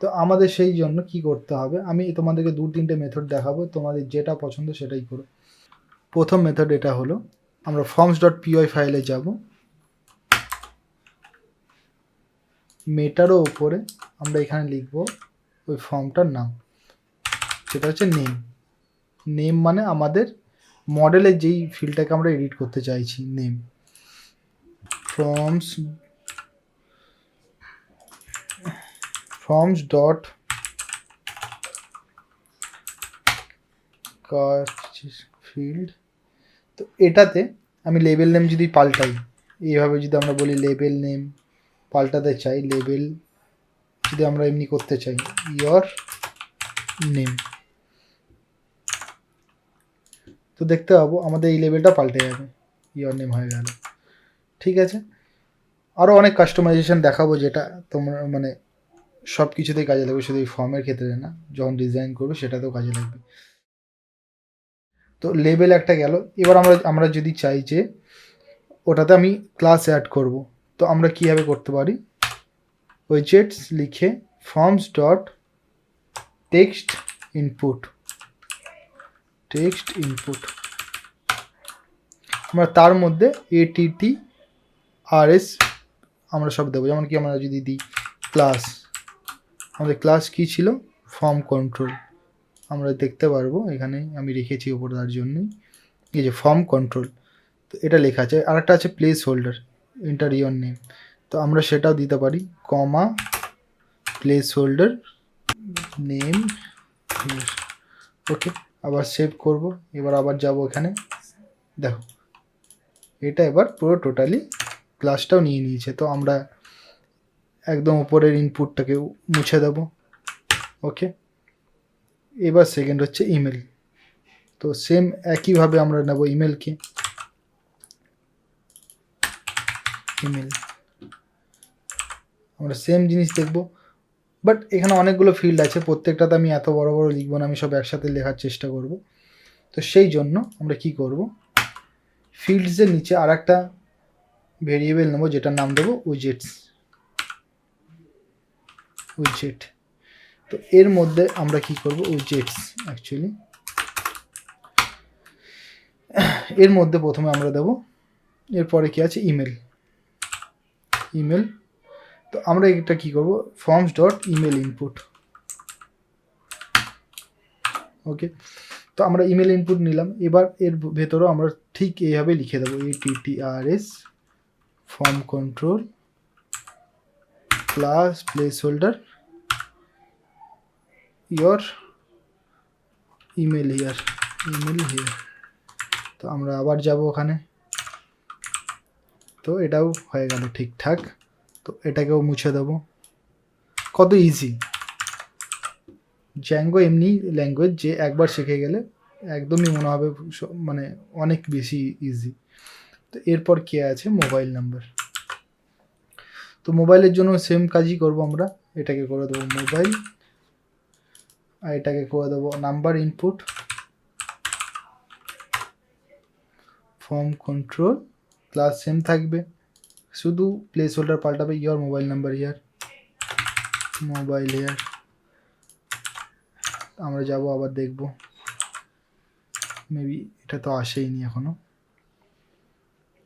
তো আমাদের সেই জন্য কি করতে হবে, আমি তোমাদেরকে 2-3টে মেথড দেখাবো, তোমাদের যেটা পছন্দ সেটাই করো। প্রথম মেথড এটা হলো, আমরা forms.py ফাইলে যাব, মেটারও উপরে আমরা এখানে লিখব ওই ফর্মটার নাম, সেটা হচ্ছে নেম। নেম মানে আমাদের মডেলের যেই ফিল্ডটাকে আমরা এডিট করতে চাইছি, নেম। forms ডট ফিল্ড, তো এটাতে আমি লেবেল নেম যদি পাল্টাই, এইভাবে যদি আমরা বলি লেবেল নেম পাল্টাতে চাই, লেবেল যদি আমরা এমনি করতে চাই ইয়র নেম, তো দেখতে পাবো আমাদের এই লেবেলটা পাল্টে যাবে, ইয়র নেম হয়ে গেল। ঠিক আছে, আরও অনেক কাস্টমাইজেশন দেখাবো যেটা তোমরা মানে সব কিছুতেই কাজে লাগবে, শুধু এই ফর্মের ক্ষেত্রে না, যখন ডিজাইন করবে সেটাতেও কাজে লাগবে। তো লেবেল একটা গেল। এবার আমরা যদি চাই যে ওটাতে আমি ক্লাস অ্যাড করব, তো আমরা কীভাবে করতে পারি, উইজেটস লিখে forms ডট টেক্সট ইনপুট, আমরা তার মধ্যে ATTRS আমরা সব দেবো। যেমন কি আমরা যদি দিই ক্লাস, আমাদের ক্লাস কী ছিল, ফর্ম কন্ট্রোল, আমরা দেখতে পারবো এখানে আমি রেখেছি ওপর তার জন্যই, এই যে ফর্ম কন্ট্রোল, তো এটা লেখা আছে। আরেকটা আছে place holder, enter your name, তো আমরা সেটাও দিতে পারি, কমা প্লেস হোল্ডার নেম। ওকে, আবার সেভ করব। এবার আবার যাব এখানে, দেখো এটা এবার পুরো টোটালি ক্লাসটাও নিয়ে নিয়েছে। তো আমরা একদম উপরের ইনপুটটাকে মুছে দেব। ওকে, এবার সেকেন্ড হচ্ছে ইমেল, তো সেম একইভাবে আমরা নেব ইমেলকে, ইমেল আমরা সেম জিনিস দেখব, বাট এখানে অনেকগুলো ফিল্ড আছে, প্রত্যেকটাতে আমি এত বড় বড় লিখবো না, আমি সব একসাথে লেখার চেষ্টা করব। তো সেই জন্য আমরা কি করব, ফিল্ডসের নিচে আর একটা ভেরিয়েবল নেব যেটার নাম দেবো উইজেট। তো এর মধ্যে আমরা কি করব, উইজেটস অ্যাকচুয়ালি এর মধ্যে প্রথমে আমরা দেব, এরপরে কি আছে ইমেল, তো আমরা এটা কি করব, forms ডট ইমেল ইনপুট। ওকে, তো আমরা ইমেল ইনপুট নিলাম। এবার এর ভেতরেও আমরা ঠিক এইভাবে লিখে দেবো ATTRS form control plus place holder your email here, তো আমরা আবার যাব ওখানে, তো এটাও হয়ে গেল ঠিকঠাক। তো এটাকেও মুছে দেবো। কত ইজি! জ্যাঙ্গো এমনি ল্যাঙ্গুয়েজ যে একবার শিখে গেলে একদমই মনে হবে মানে অনেক বেশি ইজি। তো এরপর কে আছে, মোবাইল নাম্বার, তো মোবাইলের জন্য সেম কাজই করব আমরা, এটাকে করে দেবো মোবাইল, আর এটাকে করে দেবো number input, form control class same থাকবে, শুধু প্লেস হোল্ডার পাল্টাবে, your mobile number here, mobile here. আমরা যাব আবার দেখব, মেবি এটা তো আসেইনি এখনো,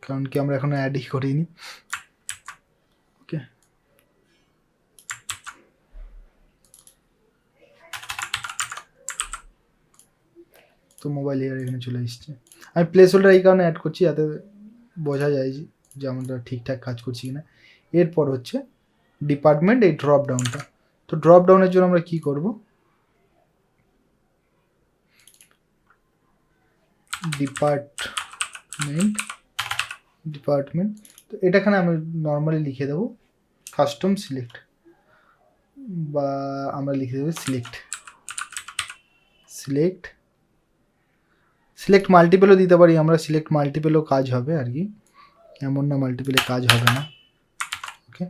কারণ কি আমরা এখনো অ্যাডই করিনি। ওকে, তো মোবাইল হিয়ার এখানে চলে এসছে। আমি প্লেস হোল্ডার এই কারণে অ্যাড করছি যাতে বোঝা যায় যে আমরা ঠিকঠাক কাজ করছি কিনা। এরপর হচ্ছে ডিপার্টমেন্ট, এই ড্রপ ডাউনটা। তো ড্রপ ডাউনের জন্য আমরা কি করব, ডিপার্টমেন্ট, তো এটাখানে আমি নর্মালি লিখে দেবো কাস্টম সিলেক্ট, বা আমরা লিখে দেবো সিলেক্ট মাল্টিপেলও দিতে পারি আমরা, সিলেক্ট মাল্টিপেলও কাজ হবে আর কি, এমন না মাল্টিপেলে কাজ হবে না। ওকে,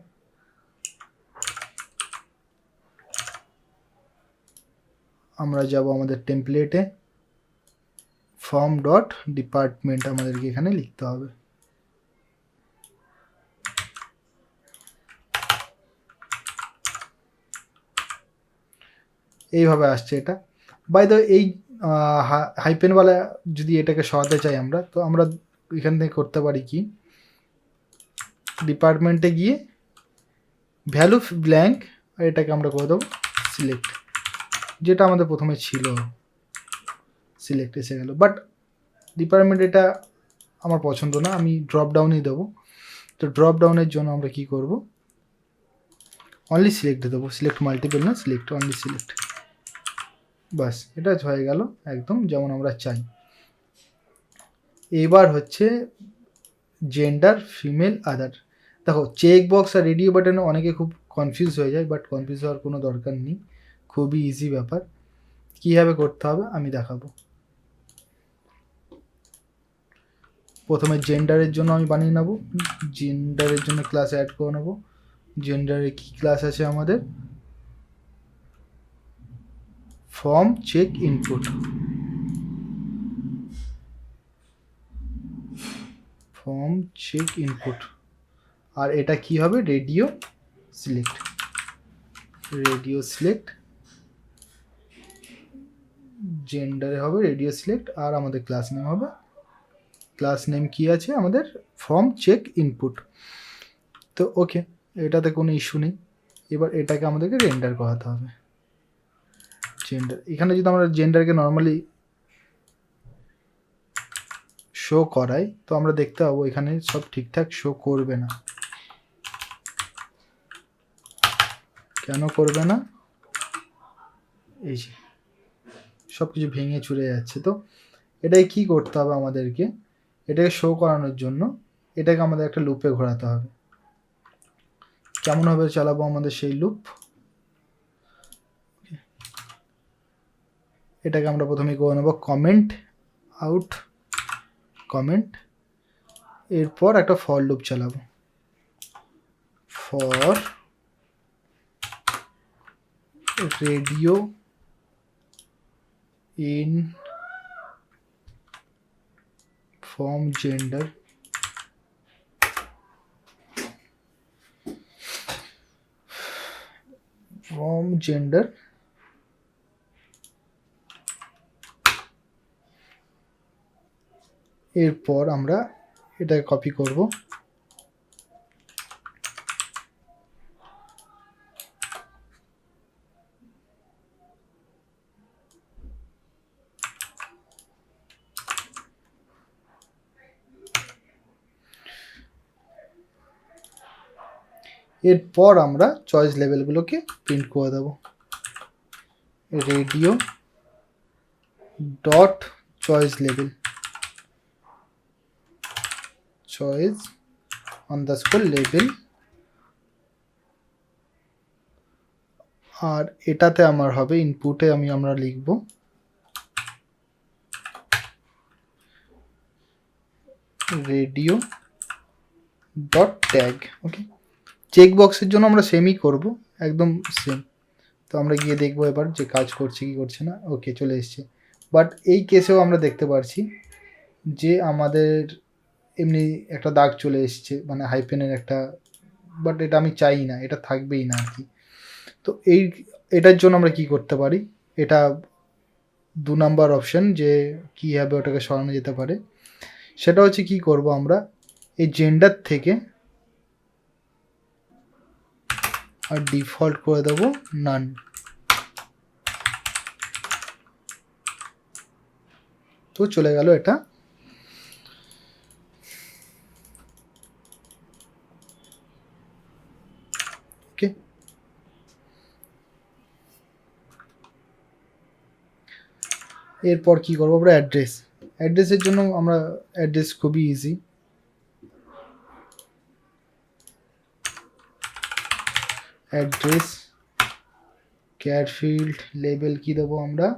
আমরা যাব আমাদের টেমপ্লেটে, ফর্ম ডট ডিপার্টমেন্ট আমাদেরকে এখানে লিখতে হবে। এইভাবে আসছে এটা। বাই দ্য এই হাইপেনওয়ালা যদি এটাকে সরাতে চাই আমরা, তো আমরা এখান থেকে করতে পারি কি, ডিপার্টমেন্টে গিয়ে ভ্যালু ব্ল্যাঙ্ক, আর এটাকে আমরা করে দেবো সিলেক্ট, যেটা আমাদের প্রথমে ছিল সিলেক্ট এসে গেল। বাট ডিপার্টমেন্ট এটা আমার পছন্দ না, আমি ড্রপ ডাউনই দেবো। তো ড্রপ ডাউনের জন্য আমরা কি করব, অনলি সিলেক্ট দেবো, সিলেক্ট মাল্টিপল না, সিলেক্ট অনলি সিলেক্ট, বাস এটা হয়ে গেল একদম যেমন আমরা চাই। এবার হচ্ছে জেন্ডার, ফিমেল, আদার। দেখো চেক বক্স আর রেডিও বাটনে অনেকে খুব কনফিউজ হয়ে যায়, বাট কনফিউজ হওয়ার কোনো দরকার নেই, খুবই ইজি ব্যাপার। কীভাবে করতে হবে আমি দেখাবো। প্রথমে জেন্ডারের জন্য আমি বানিয়ে নেব, জেন্ডারের জন্য ক্লাস অ্যাড করে নেব। জেন্ডারে কী ক্লাস আছে আমাদের, form check input, form check input, আর এটা কি হবে, রেডিও সিলেক্ট, জেন্ডারে হবে রেডিও সিলেক্ট, আর আমাদের ক্লাস নেম হবে, ক্লাস নেম কি আছে আমাদের, ফর্ম চেক ইনপুট। তো ওকে, এটাতে কোনো ইস্যু নেই। এবার এটাকে আমাদেরকে রেন্ডার করাতে হবে। জেন্ডার, এখানে যদি আমরা জেন্ডারকে নর্মালি শো করাই, তো আমরা দেখতে পাবো এখানে সব ঠিকঠাক শো করবে না। কেন করবে না, এই যে সব কিছু ভেঙে চুরে যাচ্ছে। তো এটাই কি করতে হবে আমাদেরকে, এটাকে শো করানোর জন্য এটাকে আমাদের একটা লুপে ঘোরাতে হবে। কেমনভাবে চালাবো আমাদের সেই লুপ, এটাকে আমরা প্রথমে করে নেব কমেন্ট আউট কমেন্ট, এরপর একটা ফর লুপ চালাবো, for radio in form gender, এরপর আমরা এটাকে কপি করব, এরপর আমরা চয়েস লেভেলগুলোকে প্রিন্ট করে দেব, radio dot choice level, choice underscore level, আর এটাতে আমার হবে ইনপুটে আমরা লিখব radio dot tag. Okay, check বক্সের জন্য আমরা সেমই করব, একদম সেম। তো আমরা গিয়ে দেখবো এবার যে কাজ করছে কি করছে না। ওকে, চলে এসছে। বাট এই কেসেও আমরা দেখতে পারছি যে আমাদের এমনি একটা দাগ চলে এসছে, মানে হাইপেনের একটা, বাট এটা আমি চাই না, এটা থাকবেই না আর কি। তো এটার জন্য আমরা কি করতে পারি, এটা 2 নাম্বার অপশন যে কীভাবে ওটাকে সরানো যেতে পারে, সেটা হচ্ছে কি করব, আমরা এই জেন্ডার থেকে আর ডিফল্ট করে দেবো নান। তো চলে গেল এটা। এরপর কি করবো আমরা, অ্যাড্রেসের জন্য আমরা অ্যাড্রেস খুবই easy, address car field label কি দেবো আমরা,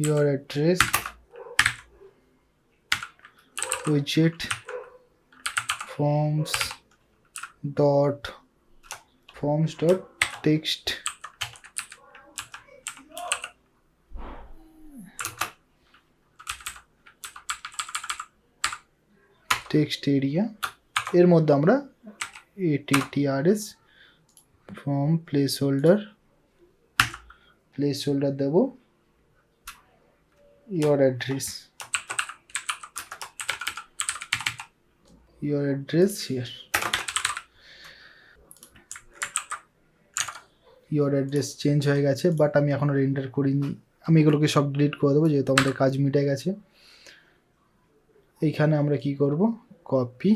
your address widget forms dot text area এর মধ্যে আমরা attrs form placeholder দেব your address here, your address change হয়ে গেছে, বাট আমি এখনো রেন্ডার করিনি, আমি এগুলোকে সব ডিলিট করে দেবো যেহেতু আমাদের কাজ মিটে গেছে। এইখানে আমরা কি করব, কপি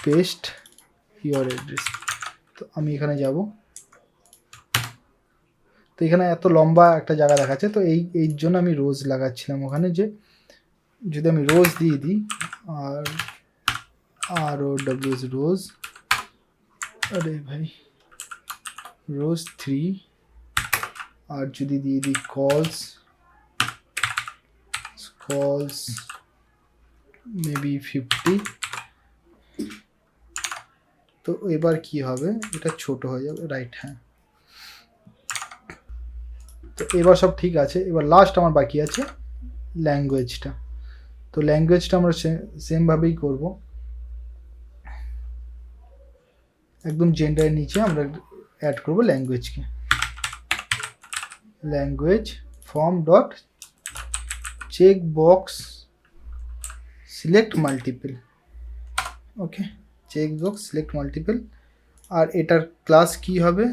পেস্ট your address। তো আমি এখানে যাব, তো এখানে এত লম্বা একটা জায়গা দেখাচ্ছে, তো এই জন্য আমি রোজ লাগাচ্ছিলাম ওখানে, যে যদি আমি রোজ দিয়ে দিই ROWS রোজ, আরে ভাই রোজ 3, আর যদি দিয়ে দিই কলস মেবি 50, তো এবার কি হবে, এটা ছোট হয়ে যাবে, রাইট, হ্যাঁ। তো এবার সব ঠিক আছে, এবার লাস্ট আমার বাকি আছে ল্যাঙ্গুয়েজটা। তো ল্যাঙ্গুয়েজটা আমরা সেমভাবেই করব, একদম জেন্ডারের নিচে আমরা অ্যাড করব ল্যাঙ্গুয়েজকে, language form dot check box select multiple, okay, check box select multiple. আর এটার ক্লাস কি হবে,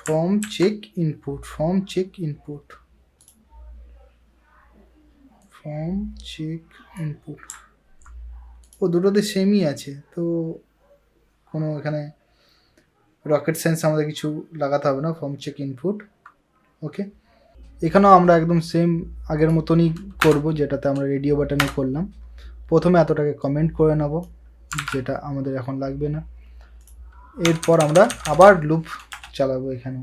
ফর্ম চেক ইনপুট, ও দুটোতে সেমই আছে, তো কোনো এখানে রকেট সায়েন্স আমাদের কিছু লাগাতে হবে না, ফর্ম চেক ইনপুট, ওকে। এখানেও আমরা একদম সেম আগের মতনই করব, যেটাতে আমরা রেডিও বাটনে করলাম। প্রথমে এতটাকে কমেন্ট করে নেব, যেটা আমাদের এখন লাগবে না। এরপর আমরা আবার লুপ চালাবো, এখানে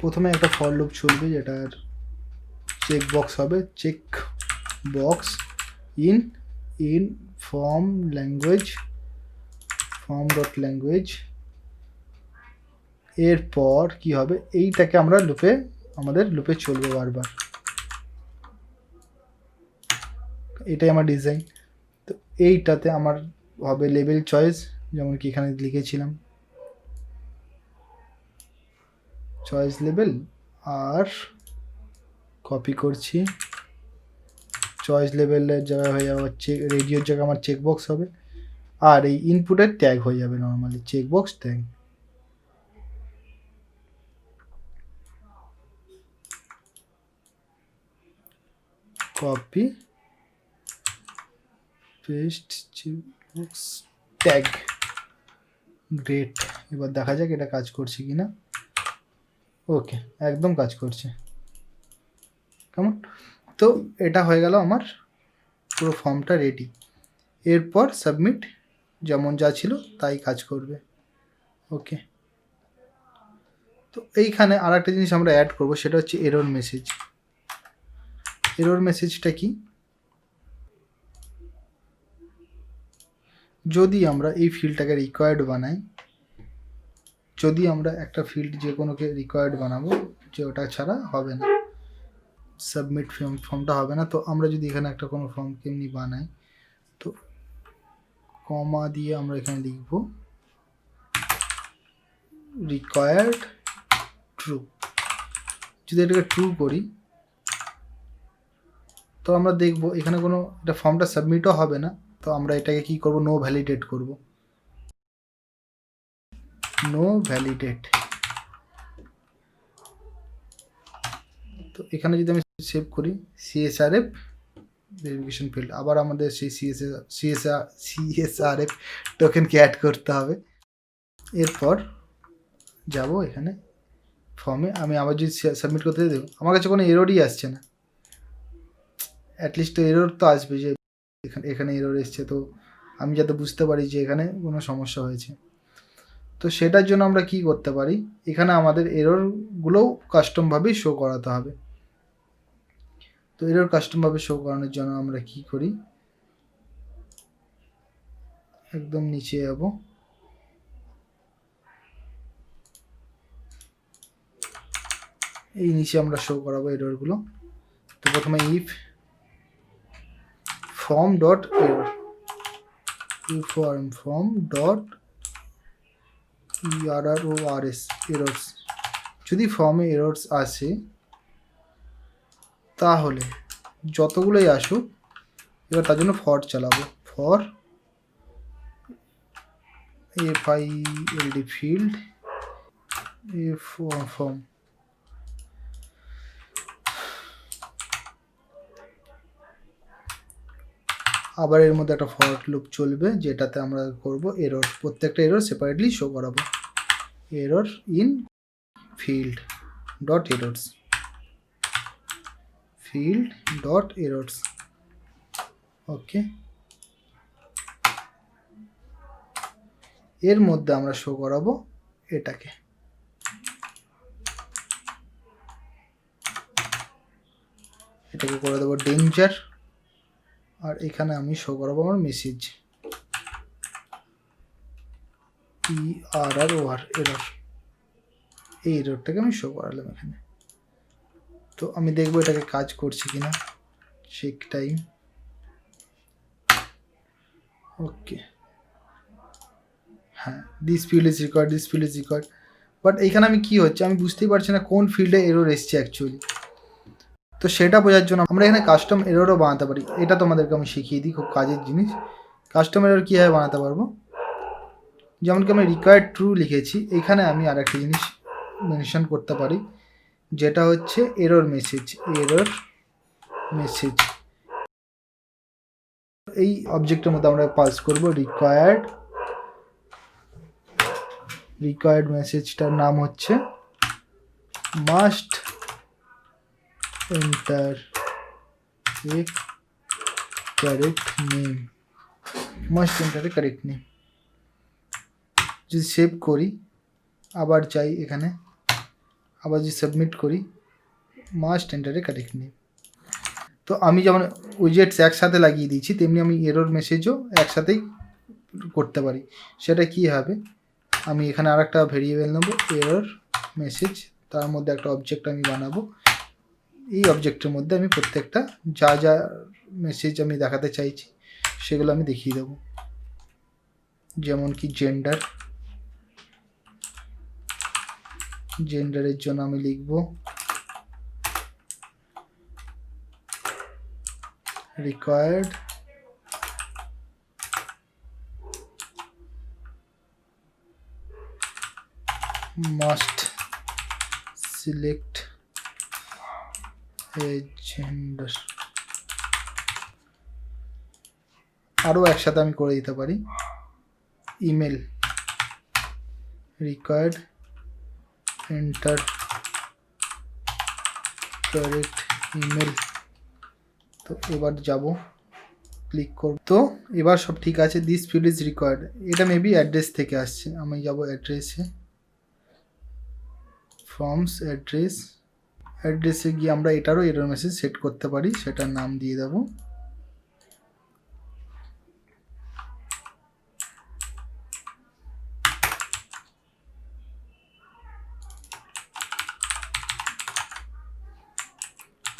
প্রথমে একটা ফর লুপ চলবে, যেটার চেক বক্স হবে, check box in form dot language. এরপর কি হবে, এইটাকে আমরা আমাদের লুপে চলবে বারবার, এটাই আমার ডিজাইন। তো এইটাতে আমার হবে লেবেল চয়েস, যেমন কি এখানে লিখেছিলাম চয়েস লেবেল, আর কপি করছি, চয়েস লেবেলের জায়গায় হয়ে যাবে রেডিওর জায়গায় আমার চেকবক্স হবে, আর এই ইনপুটের ট্যাগ হয়ে যাবে normally checkbox tag. Copy paste checkbox tag, great. এবার দেখা যাক এটা কাজ করছে কিনা, ওকে, একদম কাজ করছে, কেমন। তো এটা হয়ে গেল আমার পুরো ফর্মটা রেডি। এরপর সাবমিট, যেমন যা ছিল তাই কাজ করবে, ওকে। তো এইখানে আর একটা জিনিস আমরা অ্যাড করব, সেটা হচ্ছে এরর মেসেজটা কি, যদি আমরা এই ফিল্ডটাকে রিকোয়ার্ড বানাই, যদি আমরা একটা ফিল্ড যে কোনোকে রিকোয়ার্ড বানাবো, যে ওটা ছাড়া হবে না, সাবমিট ফর্মটা হবে না। তো আমরা যদি এখানে একটা কোনো ফর্মকে এমনি বানাই, তো কমা দিয়ে আমরা এখানে লিখব রিকোয়ার্ড ট্রু। যদি এটাকে ট্রু করি, তো আমরা দেখব এখানে কোনো এটা ফর্মটা সাবমিটও হবে না। তো আমরা এটাকে কি করব, নো ভ্যালিডেট করব, নো ভ্যালিডেট। তো এখানে যদি আমি সেভ করি, CSRF ভেরিফিকেশন ফিল্ড, আবার আমাদের সেই CSRF টোকেনকে অ্যাড করতে হবে। এরপর যাব এখানে ফর্মে, আমি আবার যদি সাবমিট করতে দেবো, আমার কাছে কোনো এররই আসছে না। অ্যাটলিস্ট তো এরর তো আসবে যে এখানে এরর এসছে, তো আমি যাতে বুঝতে পারি যে এখানে কোনো সমস্যা হয়েছে। তো সেটার জন্য আমরা কি করতে পারি, এখানে আমাদের এররগুলোও কাস্টমভাবেই শো করাতে হবে। তো এরর কাস্টমভাবে শো করানোর জন্য আমরা কি করি, একদম নিচে যাব, এই নিচে আমরা শো করাবো এররগুলো। তো প্রথমে if form dot error, form dot ERRORS errors, যদি ফর্মে এরর্স আসে তাহলে যতগুলোই আসুক, এবার তার জন্য ফর চালাবো, ফর FILD ফিল্ড ফর্ম, আবার এর মধ্যে একটা ফর লুপ চলবে যেটাতে আমরা করব এরর, প্রত্যেকটা এরর সেপারেটলি শো করাবো। Error in field dot errors, field dot errors, okay. এর মধ্যে আমরা শো করাবো এটাকে, এটাকে করে দেবো ডেঞ্জার, আর এখানে আমি শো করাবো আমার মেসেজ ERROR এরর, এই এররটাকে আমি শো করালাম এখানে। তো আমি দেখবো এটাকে কাজ করছে কিনা, চেক টাইম, ওকে, হ্যাঁ this field is required, this field is required. But এইখানে আমি কি হচ্ছে আমি বুঝতেই পারছি না কোন ফিল্ডে এরর এসছে অ্যাকচুয়ালি। তো সেটা বোঝার জন্য আমরা এখানে কাস্টম এররও বানাতে পারি, এটা তোমাদেরকে আমি শিখিয়ে দিই, খুব কাজের জিনিস। কাস্টম এরর কীভাবে বানাতে পারবো, যেমন কি আমি রিকোয়ার্ড ট্রু লিখেছি, এখানে আমি আর একটা জিনিস মেনশন করতে পারি, যেটা হচ্ছে এরর মেসেজ, এরর মেসেজ। এই অবজেক্টের মধ্যে আমরা পাস করব রিকোয়ার্ড মেসেজটার নাম হচ্ছে must enter a correct name, must enter a correct name. যদি সেভ করি, আবার চাই এখানে, আবার যদি সাবমিট করি, must enter a correct name. তো আমি যেমন উইজেটস একসাথে লাগিয়ে দিয়েছি, তেমনি আমি এরর মেসেজও একসাথেই করতে পারি। সেটা কি হবে, আমি এখানে আর একটা ভেরিয়েবল নেব এরর মেসেজ, তার মধ্যে একটা অবজেক্ট আমি বানাবো, এই অবজেক্টের মধ্যে আমি প্রত্যেকটা যা যা মেসেজ আমি দেখাতে চাইছি সেগুলো আমি দেখিয়ে দেবো। যেমন কি জেন্ডারের জন্য আমি লিখব রিকোয়ার্ড মাস্ট সিলেক্ট এ জেন্ডার। আরও একসাথে আমি করে দিতে পারি email, required enter correct email. তো এবার যাব, ক্লিক করব, তো এবার সব ঠিক আছে, দিস ফিল্ড ইজ রিকোয়ার্ড, এটা মেবি অ্যাড্রেস থেকে আসছে, আমি যাব অ্যাড্রেসে, ফর্মস অ্যাড্রেসে গিয়ে আমরা এটারও এরর মেসেজ সেট করতে পারি, সেটার নাম দিয়ে দেবো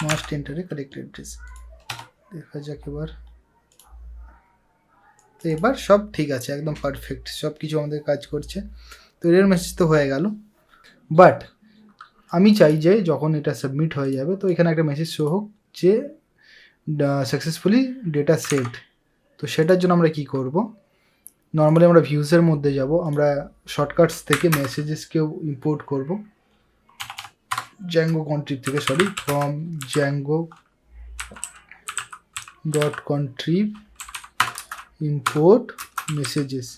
must enter a correct address. দেখা যাক এবার, তো এবার সব ঠিক আছে, একদম পারফেক্ট, সব কিছু আমাদের কাজ করছে। তো এরর মেসেজ তো হয়ে গেল, বাট আমি চাই যে যখন এটা সাবমিট হয়ে যাবে তো এখানে একটা মেসেজ শো হোক যে সাকসেসফুলি ডেটা সেট। তো সেটার জন্য আমরা কি করব, নর্মালি আমরা ভিউসের মধ্যে যাব, আমরা শর্টকাটস থেকে মেসেজেসকেও ইম্পোর্ট করব, জ্যাঙ্গো কন্ট্রিব থেকে, from Django dot contrib import messages.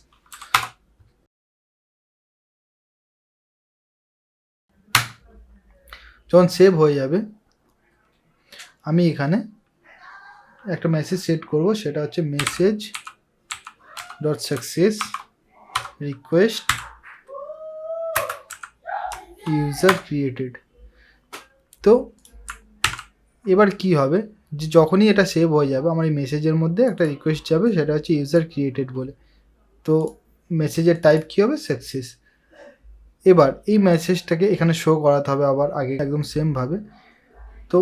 যখন সেভ হয়ে যাবে আমি এখানে একটা মেসেজ সেট করব, সেটা হচ্ছে message dot success request user created. তো এবার কি হবে যে যখনই এটা সেভ হয়ে যাবে আমার এই মেসেজের মধ্যে একটা রিকোয়েস্ট যাবে, সেটা হচ্ছে ইউজার ক্রিয়েটেড বলে। তো মেসেজের টাইপ কী হবে? সাকসেস। এবার এই মেসেজটাকে এখানে শো করাতে হবে আবার আগে একদম সেমভাবে। তো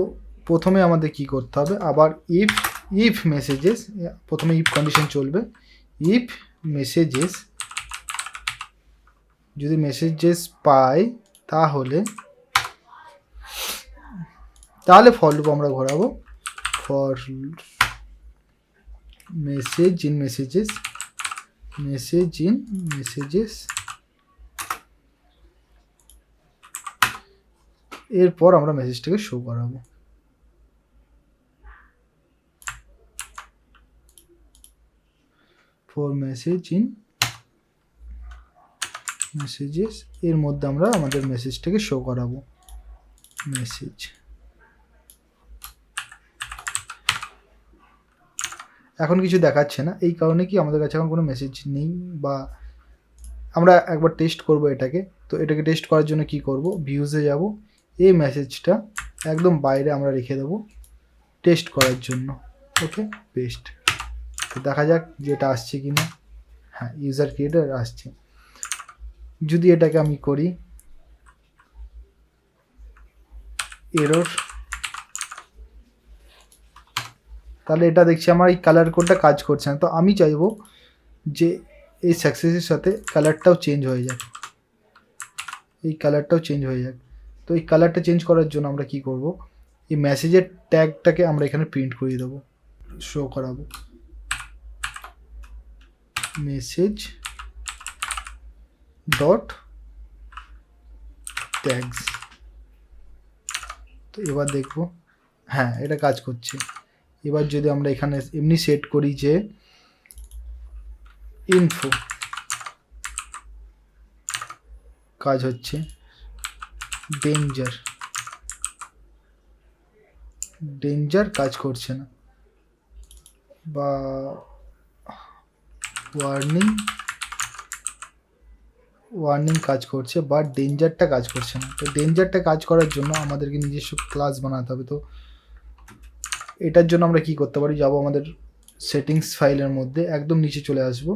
প্রথমে আমাদের কি করতে হবে, আবার ইফ মেসেজেস, প্রথমে ইফ কন্ডিশন চলবে, ইফ মেসেজেস, যদি মেসেজেস পাই তাহলে ফর লুপ আমরা ঘোরাবো, ফর মেসেজ ইন মেসেজেস, এরপর আমরা মেসেজটাকে শো করাবো। ফর মেসেজ ইন মেসেজেস, এর মধ্যে আমরা আমাদের মেসেজটাকে শো করাবো, মেসেজ। এখন কিছু দেখাচ্ছে না, এই কারণে কি আমাদের কাছে এখন কোনো মেসেজ নেই, বা আমরা একবার টেস্ট করব এটাকে। তো এটাকে টেস্ট করার জন্য কি করব, ভিউজে যাব, এই মেসেজটা একদম বাইরে আমরা রেখে দেবো টেস্ট করার জন্য। ওকে, পেস্ট। তো দেখা যাক যে এটা আসছে কি না। হ্যাঁ, ইউজার ক্রিয়েটেড আসছে। যদি এটাকে আমি করি এরর, তাহলে এটা দেখছি আমার এই কালার কোডটা কাজ করছে না। তো আমি চাইবো যে এই সাকসেসের সাথে কালারটাও চেঞ্জ হয়ে যাক, এই কালারটাও চেঞ্জ হয়ে যাক। তো এই কালারটা চেঞ্জ করার জন্য আমরা কি করব, এই মেসেজের ট্যাগটাকে আমরা এখানে প্রিন্ট করিয়ে দেবো, শো করাবো, মেসেজ ডট ট্যাগস। তো এবার দেখবো, হ্যাঁ এটা কাজ করছে। এবার যদি আমরা এখানে এমনি সেট করি যে ইনফো, কাজ হচ্ছে, ডেঞ্জার কাজ করছে না, বা ওয়ার্নিং কাজ করছে, বাট ডেঞ্জারটা কাজ করছে না। তো ডেঞ্জারটা কাজ করার জন্য আমাদেরকে নিজস্ব ক্লাস বানাতে হবে। তো এটার জন্য আমরা কি করতে পারি, যাবো আমাদের সেটিংস ফাইলের মধ্যে, একদম নিচে চলে আসবো,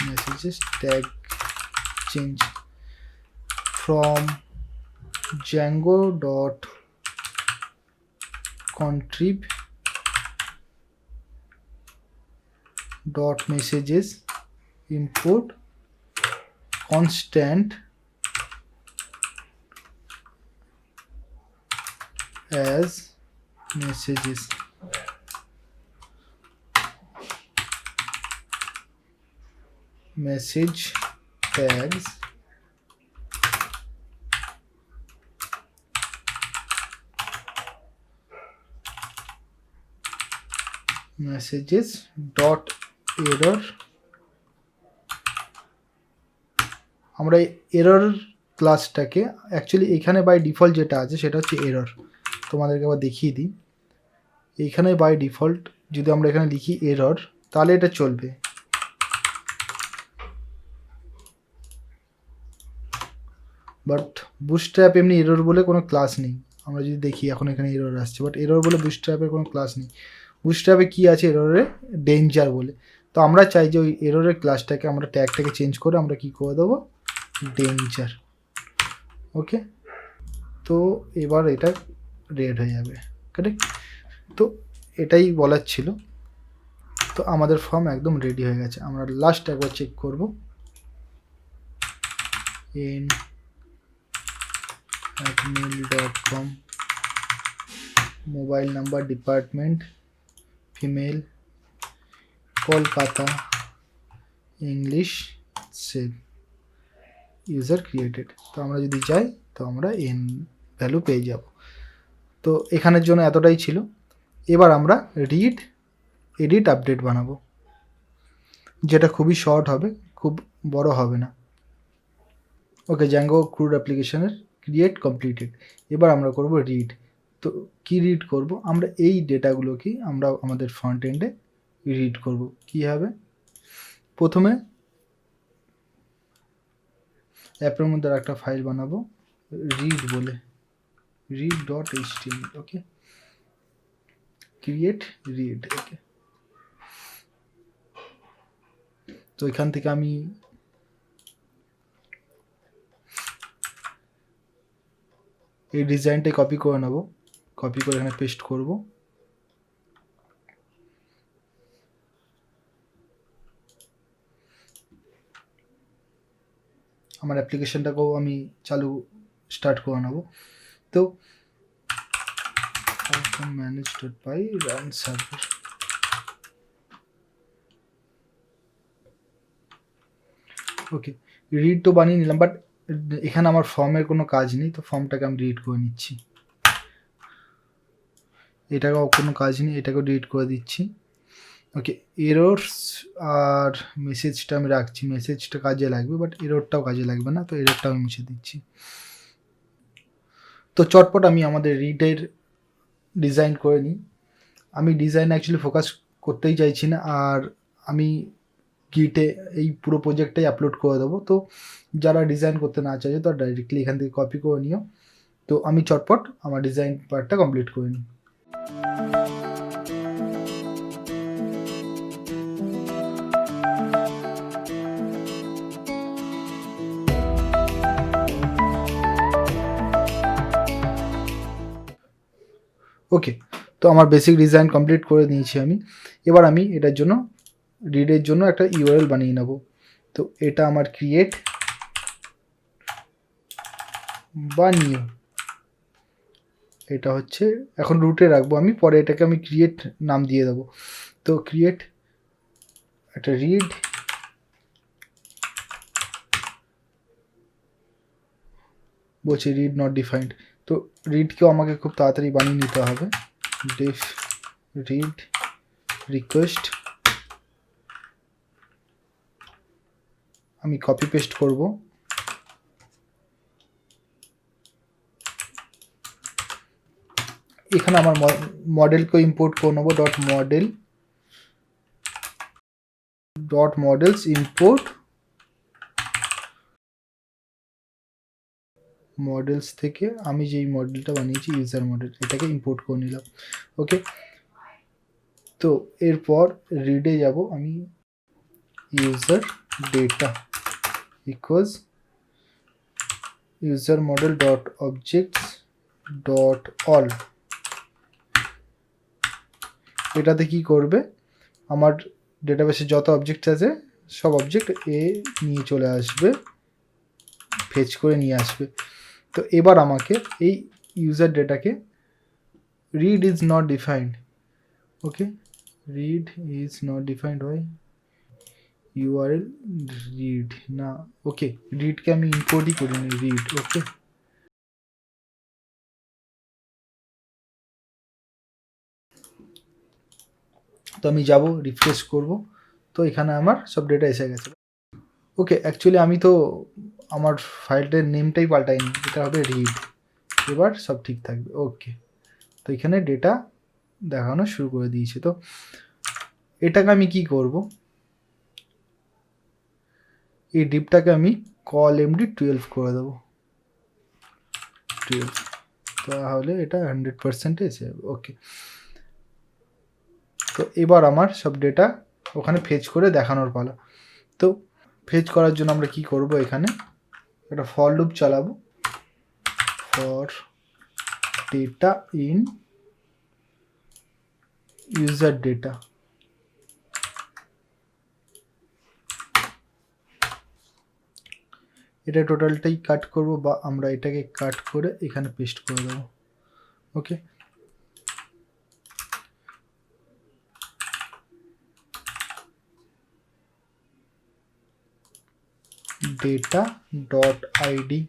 messages tag change from Django dot contrib dot messages import constant as messages। message tags messages dot error। আমরা এরর ক্লাসটাকে অ্যাকচুয়ালি এখানে বাই ডিফল্ট যেটা আছে সেটা হচ্ছে এরর। তোমাদেরকে আবার দেখিয়ে দিই, এইখানে বাই ডিফল্ট যদি আমরা এখানে লিখি এরর তাহলে এটা চলবে। বাট বুটস্ট্র্যাপ এমনি এরর বলে কোনো ক্লাস নেই। আমরা যদি দেখি এখন এখানে এরর আসছে, বাট এরর বলে বুটস্ট্র্যাপের কোনো ক্লাস নেই। বুটস্ট্র্যাপে কী আছে, এররে ডেঞ্জার বলে। তো আমরা চাই যে ওই এররের ক্লাসটাকে আমরা ট্যাগটাকে চেঞ্জ করে আমরা কী করে দেবো, ডেঞ্জার। ওকে, তো এবার এটা রেড হয়ে যাবে, কারেক্ট। তো এটাই বলার ছিল। তো আমাদের ফর্ম একদম রেডি হয়ে গেছে। আমরা লাস্ট একবার চেক করব, mail.com, mobile number, department female, Kolkata, English, save, user created. তো আমরা যদি যাই তো আমরা এন ভ্যালু পেয়ে যাব। তো এখানের জন্য এতটাই ছিল। এবার আমরা রিড, এডিট, আপডেট বানাবো, যেটা খুবই শর্ট হবে, খুব বড় হবে না। ওকে, জ্যাঙ্গো ক্রুড অ্যাপ্লিকেশনের ক্রিয়েট কমপ্লিটেড। এবার আমরা করব রিড। তো কি রিড করব? আমরা এই ডেটাগুলোকে আমরা আমাদের ফ্রন্ট এন্ডে রিড করব। কি হবে? প্রথমে অ্যাপের মধ্যে একটা ফাইল বানাবো রিড বলে, read.html। ওকে, ক্রিয়েট রিড। ওকে, তো এখান থেকে আমি এই ডিজাইনটাই কপি করে নেব, কপি করে এখানে পেস্ট করব। আমার অ্যাপ্লিকেশনটাকেও আমি স্টার্ট করে নেব। তো manage.py run server। ওকে, রিড তো বানিয়ে নিলাম, বাট এখানে আমার ফর্মের কোনো কাজ নেই, তো ফর্মটাকে আমি ডিলিট করে নিচ্ছি। এটাকেও কোনো কাজ নেই, এটাকেও ডিলিট করে দিচ্ছি। ওকে, এরর্স আর মেসেজটা আমি রাখছি, মেসেজটা কাজে লাগবে, বাট এররটাও কাজে লাগবে না, তো এররটাও আমি মুছে দিচ্ছি। তো চটপট আমি আমাদের রিডের ডিজাইন করে নিই। আমি ডিজাইন অ্যাকচুয়ালি ফোকাস করতেই চাইছি না, আর আমি গিটে এই পুরো প্রজেক্টটাই আপলোড করে দেবো। তো যারা ডিজাইন করতে না চাইছে তো ডাইরেক্টলি এখান থেকে কপি করে নিও। তো আমি চটপট আমার ডিজাইন পার্টটা কমপ্লিট করে নিই। ওকে, তো আমার বেসিক ডিজাইন কমপ্লিট করে নিয়েছি আমি। এবার আমি এটার জন্য রিডের জন্য একটা ইউআরএল বানিয়ে নেব। তো এটা আমার ক্রিয়েট বা নিউ, এটা হচ্ছে এখন রুটে রাখবো আমি, পরে এটাকে আমি ক্রিয়েট নাম দিয়ে দেবো। তো ক্রিয়েট একটা রিড বলছি রিড নট ডিফাইন্ড। তো রিডকেও আমাকে খুব তাড়াতাড়ি বানিয়ে নিতে হবে। ডিফ রিড রিকোয়েস্ট আমি কপি পেস্ট করব। এখানে আমার মডেলকে ইম্পোর্ট করে নেবো, models ইম্পোর্ট মডেলস থেকে আমি যেই মডেলটা বানিয়েছি ইউজার মডেল, এটাকে ইম্পোর্ট করে নিলাম। ওকে, তো এরপর রিডে যাব আমি, user data equals user model dot objects dot all. এটাতে কি করবে? আমার ডেটাবেসে যত অবজেক্ট আছে সব অবজেক্ট এ নিয়ে চলে আসবে, ফেচ করে নিয়ে আসবে। তো এবার আমাকে এই ইউজার ডেটাকে read is not defined. Okay, read is not defined হয় ইউআরএল রিড না। ওকে, রিডকে আমি ইম্পোর্টই করিনি, রিড। ওকে, তো আমি যাব রিফ্রেশ করব, তো এখানে আমার সব ডেটা এসে গেছে। ওকে, অ্যাকচুয়ালি আমি তো আমার ফাইলটার নেমটাই পাল্টাইনি, এটা হবে রিড। এবার সব ঠিক থাকবে। ওকে, তো এখানে ডেটা দেখানো শুরু করে দিয়েছে। তো এটাকে আমি কি করব? এই ডিপটাকে আমি কল এমডি 12 করে দেবো, 12, তাহলে এটা 100% এসে যাবে। ওকে, তো এবার আমার সব ডেটা ওখানে ফেচ করে দেখানোর পালা। তো ফেচ করার জন্য আমরা কি করব? এখানে একটা ফর লুপ চালাবো, for data in user data. এটা টোটালটাই কাট করব, বা আমরা এটাকে কাট করে এখানে পেস্ট করে দেবো। Okay, data dot ID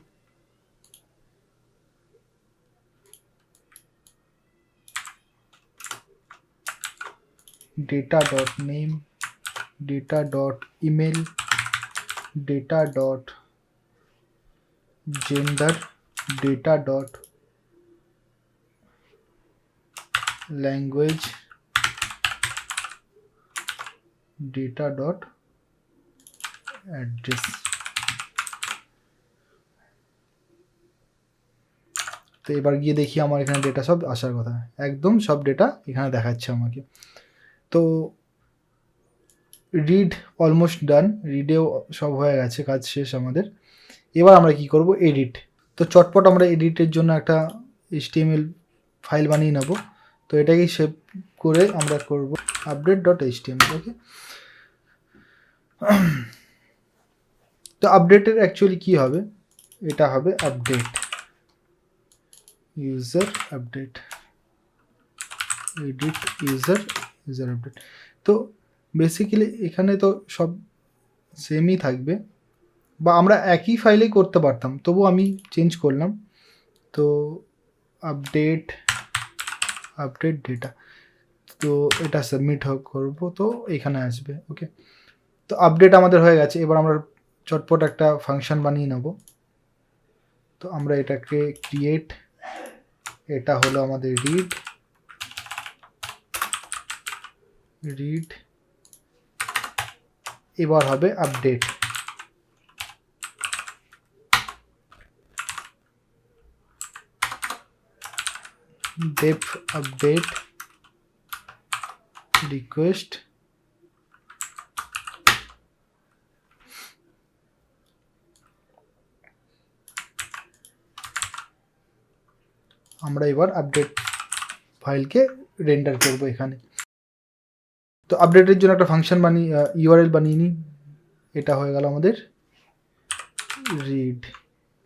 data dot name, data dot email, data dot gender data dot language data dot address। তো এবার গিয়ে দেখি আমার এখানে ডেটা সব আসার কথা, একদম সব ডেটা এখানে দেখাচ্ছে আমাকে। তো রিড অলমোস্ট ডান, রিডেও সব হয়ে গেছে, কাজ শেষ আমাদের। এবার আমরা কি করব, এডিট। তো চটপট আমরা এডিটের জন্য একটা HTML ফাইল বানিয়ে নেব। তো এটাকে সেভ করে আমরা করব update.html। ওকে, তো আপডেটের অ্যাকচুয়ালি কি হবে, এটা হবে update user update, edit user update. তো বেসিক্যালি এখানে তো সব সেমই থাকবে, বা আমরা একই ফাইলেই করতে পারতাম, তবু আমি চেঞ্জ করলাম। তো আপডেট ডেটা, তো এটা সাবমিট করব, তো এখানে আসবে। ওকে, তো আপডেট আমাদের হয়ে গেছে। এবার আমরা চটপট একটা ফাংশন বানিয়ে নেব। তো আমরা এটাকে ক্রিয়েট, এটা হলো আমাদের রিড, এবার হবে আপডেট। def update request, আমরা এবার আপডেট ফাইলকে রেন্ডার করব এখানে। তো আপডেটের জন্য একটা ফাংশন বানিয়ে ইউআরএল বানিয়ে নিই। এটা হয়ে গেল আমাদের রিড,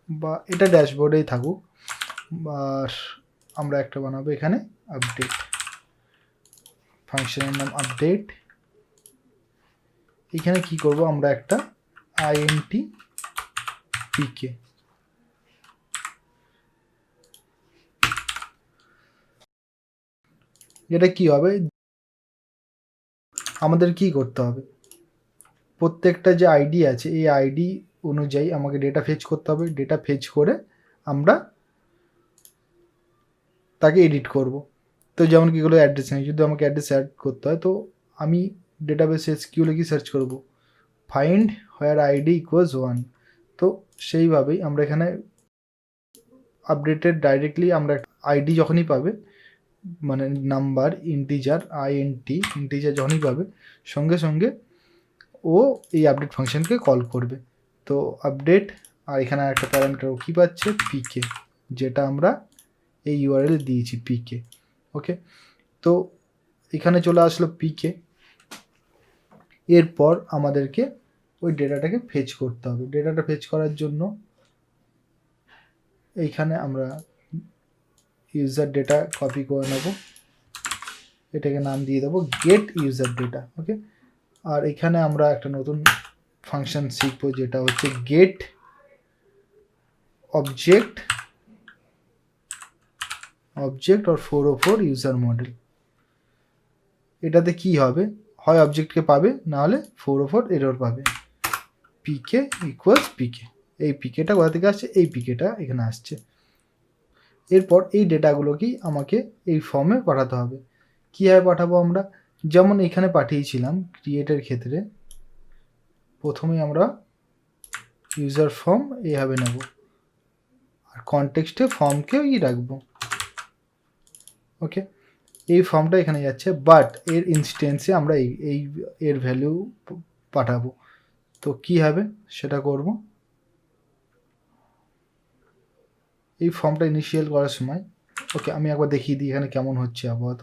বা এটা ড্যাশবোর্ডেই থাকুক, আর আমরা একটা বানাবো এখানে আপডেট, ফাংশনের নাম আপডেট। এখানে কি করব, আমরা একটা int pk, এটা কি হবে, আমাদের কি করতে হবে, প্রত্যেকটা যে আইডি আছে এই আইডি অনুযায়ী আমাকে ডেটা ফেচ করতে হবে। ডেটা ফেচ করে আমরা তাকে এডিট করব। তো যেমন কি হলো অ্যাড্রেস নেই, যদি আমাকে অ্যাড্রেস অ্যাড করতে হয়, তো আমি ডেটাবেস এসকিউএলে কি সার্চ করব, ফাইন্ড হোয়ার আইডি ইকুয়ালস 1। তো সেইভাবেই আমরা এখানে আপডেটেড ডাইরেক্টলি আমরা আইডি যখনই পাবে, মানে নাম্বার ইন্টিজার ইন্টিজার যখনই পাবে, সঙ্গে সঙ্গে ও এই আপডেট ফাংশনকে কল করবে। তো আপডেট, আর এখানে একটা প্যারামিটার ও কী পাচ্ছে, পিকে, যেটা আমরা এই ইউআরএল দিয়েছি পিকে। ওকে, তো এখানে চলে আসলো পিকে। এরপর আমাদেরকে ওই ডেটাটাকে ফেচ করতে হবে। ডেটাটা ফেচ করার জন্য এইখানে আমরা ইউজার ডেটা কপি করে নেব, এটাকে নাম দিয়ে দেবো গেট ইউজার ডেটা। ওকে, আর এখানে আমরা একটা নতুন ফাংশন শিখবো, যেটা হচ্ছে get object or 404 user model. এটাতে কি হবে, হয় অবজেক্টকে পাবে, না হলে 404 এরর পাবে। পিকে ইকুয়ালস পিকে, এই পিকেটা কোথা থেকে আসছে, এই পিকেটা এখানে আসছে। এরপর এই ডেটাগুলোকেই আমাকে এই ফর্মে পাঠাতে হবে। কীভাবে পাঠাবো আমরা, যেমন এখানে পাঠিয়েছিলাম ক্রিয়েটের ক্ষেত্রে, প্রথমে আমরা ইউজার ফর্ম এইভাবে নেব, আর কনটেক্সটে ফর্মকেই রাখবো। ওকে, এই ফর্মটা এখানে যাচ্ছে, বাট এর ইনস্টেন্সে আমরা এই এর ভ্যালু পাঠাবো। তো কি হবে সেটা করব। এই ফর্মটা ইনিশিয়াল করার সময়, ওকে আমি একবার দেখিয়ে দিই এখানে কেমন হচ্ছে আপাতত।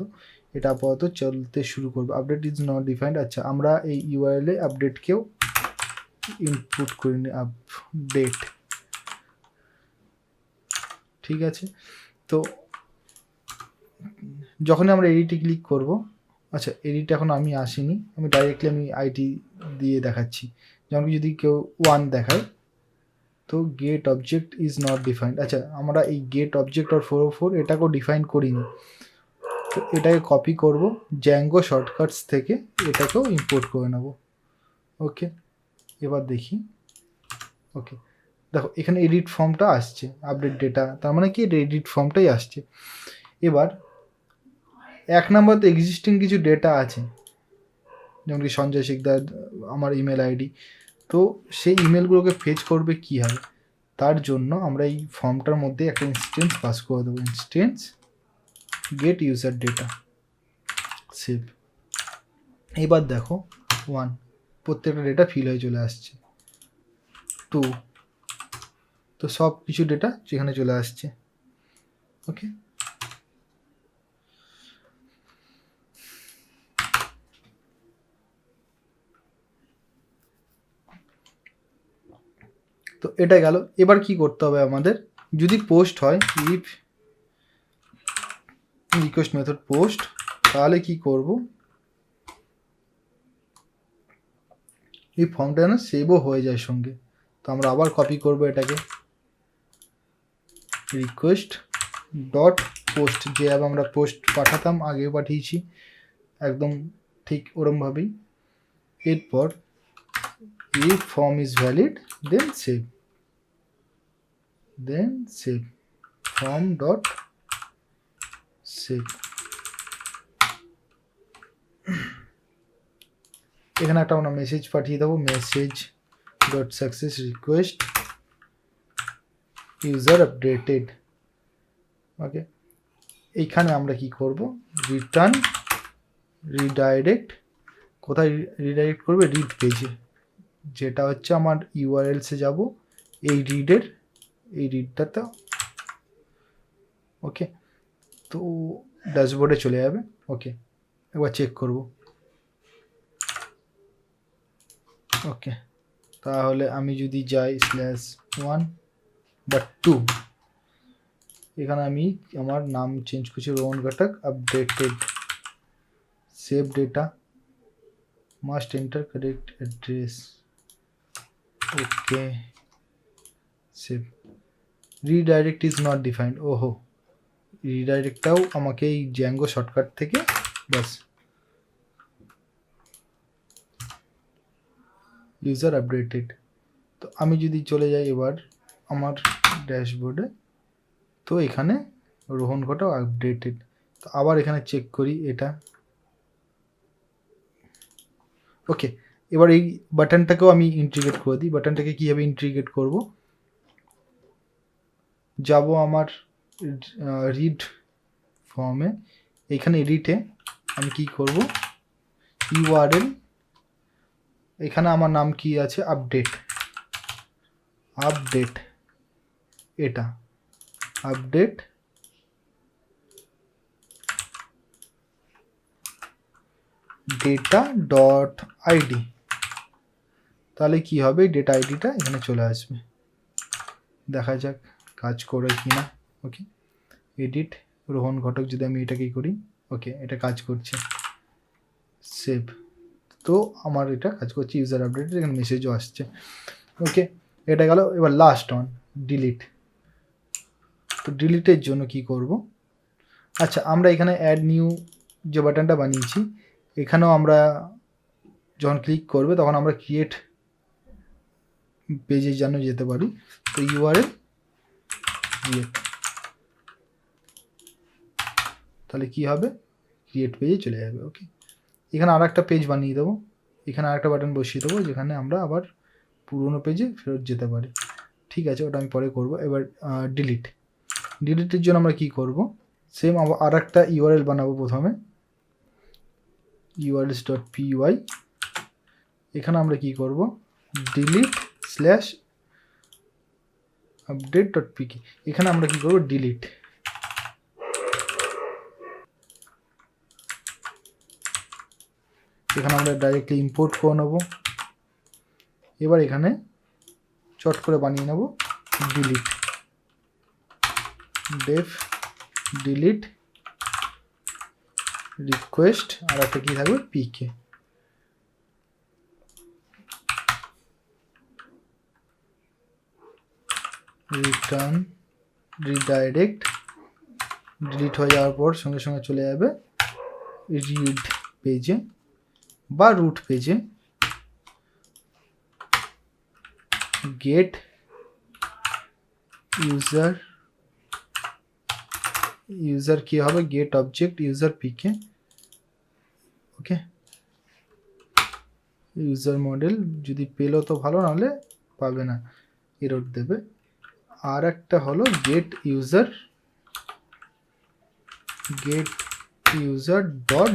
এটা আপাতত চলতে শুরু করবো। Update is not defined. আচ্ছা, আমরা এই ইউআরএলে আপডেটকেও ইনপুট করে নিই, আপডেট, ঠিক আছে। তো যখনই আমরা এডিটে ক্লিক করব, আচ্ছা এডিট এখন আমি আসিনি, আমি ডাইরেক্টলি আমি আইডি দিয়ে দেখাচ্ছি। যেমন যদি কেউ 1 দেখায়, তো get object is not defined. আচ্ছা, আমরা এই গেট অবজেক্ট আর 404 এটাকেও ডিফাইন করিনি, তো এটাকে কপি করব, জ্যাঙ্গো শর্টকাটস থেকে এটাকেও ইম্পোর্ট করে নেব। ওকে, এবার দেখি। ওকে, দেখো এখানে এডিট ফর্মটা আসছে, আপডেট ডেটা, তার মানে কি এডিট ফর্মটাই আসছে। এবার 1 নম্বরতে এক্সিস্টিং কিছু ডেটা আছে, যেমন কি সঞ্জয় শিকদার আমার ইমেল আইডি, তো সেই ইমেলগুলোকে ফেচ করবে কীভাবে, তার জন্য আমরা এই ফর্মটার মধ্যে একটা ইনস্টেন্স পাস করে দেবো, instance get user data, save. এবার দেখো 1 প্রত্যেকটা ডেটা ফিল হয়ে চলে আসছে, 2 তো সব কিছু ডেটা যেখানে চলে আসছে। ওকে, তো এটা গেল। এবার কি করতে হবে আমাদের, যদি পোস্ট হয় ইফ রিকোয়েস্ট মেথড পোস্ট, তাহলে কি করব, এই ফর্মটা যেন সেভও হয়ে যায় সঙ্গে। তো আমরা আবার কপি করব এটাকে, রিকোয়েস্ট ডট পোস্ট, যেভাবে আমরা পোস্ট পাঠাতাম আগে পাঠিয়েছি একদম ঠিক ওরমভাবেই। এরপর if form is valid then save form dot save। এখানে একটা আমরা মেসেজ পাঠিয়ে দেবো, message dot success request user updated. Okay, এইখানে আমরা কি করব, রিটার্ন রিডাইরেক্ট, কোথায় রিডাইরেক্ট করবে, রিড পেজে, যেটা হচ্ছে আমার ইউআরএলসে যাব এই রিডের, এই রিডটাতে। ওকে, তো ড্যাশবোর্ডে চলে যাবে। ওকে, একবার চেক করব। ওকে, তাহলে আমি যদি যাই /1 বা 2, এখানে আমি আমার নাম চেঞ্জ করছি Rohan Ghatak, updated, save data, must enter correct address. Okay, save. Redirect is not defined, ওহো, রিডাইরেক্টটাও আমাকে এই জ্যাঙ্গো শর্টকাট থেকে, বাস ইউজার আপডেটেড। তো আমি যদি চলে যাই এবার আমার ড্যাশবোর্ডে, তো এখানে রোহন ঘটক আপডেটেড। তো আবার এখানে চেক করি এটা। ওকে, এবার এই বাটনটাকেও আমি ইন্টিগ্রেট করে দিই। বাটনটাকে কীভাবে ইন্টিগ্রেট করব, যাব আমার রিড ফর্মে, এখানে এডিটে আমি কি করব, ইউআরএল, এখানে আমার নাম কি আছে, আপডেট, এটা আপডেট ডেটা ডট আইডি, তাহলে কি হবে, ডেটা আইডিটা এখানে চলে আসবে। দেখা যাক কাজ করে কি না। ওকে, এডিট রোহন ঘটক, যদি আমি এটাকেই করি, ওকে এটা কাজ করছে, সেভ। তো আমার এটা কাজ করছে, ইউজার আপডেট, এখানে মেসেজও আসছে। ওকে, এটা গেল। এবার লাস্ট অন ডিলিট। তো ডিলিটের জন্য কি করব, আচ্ছা আমরা এখানে অ্যাড নিউ যে বাটনটা বানিয়েছি, এখানেও আমরা যখন ক্লিক করবে তখন আমরা ক্রিয়েট পেজে যেন যেতে পারি। তো ইউআরএল ক্রিয়েট, তাহলে কি হবে, ক্রিয়েট পেজে চলে যাবে। ওকে, এখানে আর একটা পেজ বানিয়ে দেবো, এখানে আর একটা বাটন বসিয়ে দেবো, যেখানে আমরা আবার পুরোনো পেজে ফেরত যেতে পারি। ঠিক আছে, ওটা আমি পরে করব। এবার ডিলিটের জন্য আমরা কি করব, সেম আর একটা ইউআরএল বানাবো। প্রথমে urls.py, এখানে আমরা কি করব, delete/update.pk, এখানে আমরা কি করব, ডিলিট। এখানে আমরা ডাইরেক্টলি ইম্পোর্ট করে নেব। এবার এখানে চট করে বানিয়ে নেব ডিলিট, ডেফ ডিলিট রিকোয়েস্ট, আর একটা কি থাকবে, পিকে। রিটার্ন রিডাইরেক্ট, ডিলিট হয়ে যাওয়ার পর সঙ্গে সঙ্গে চলে যাবে রিড পেজে বা রুট পেজে, গেট ইউজার কি হবে, গেট অবজেক্ট ইউজার পিকে, ওকে। ইউজার মডেল যদি পেলো তো ভালো, নাহলে পাবে না, এরর দেবে। আর একটা হলো গেট ইউজার ডট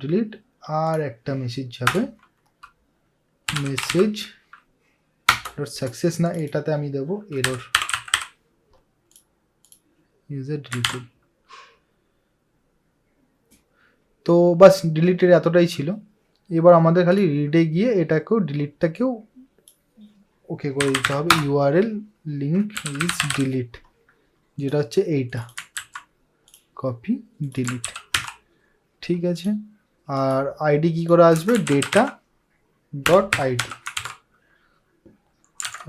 ডিলিট, আর একটা মেসেজ যাবে, মেসেজ ডট সাকসেস না, এটাতে আমি দেবো এরর, ইউজার ডিলিটেড। তো বাস ডিলিটের এতটাই ছিল। এবার আমাদের খালি রিডে গিয়ে এটাকেও ডিলিটটাকেও ওকে করে দিতে হবে। ইউআরএল লিঙ্ক ইজ ডিলিট, যেটা হচ্ছে এইটা, কপি ডিলিট, ঠিক আছে। আর আইডি কি করে আসবে, ডেটা ডট আইডি,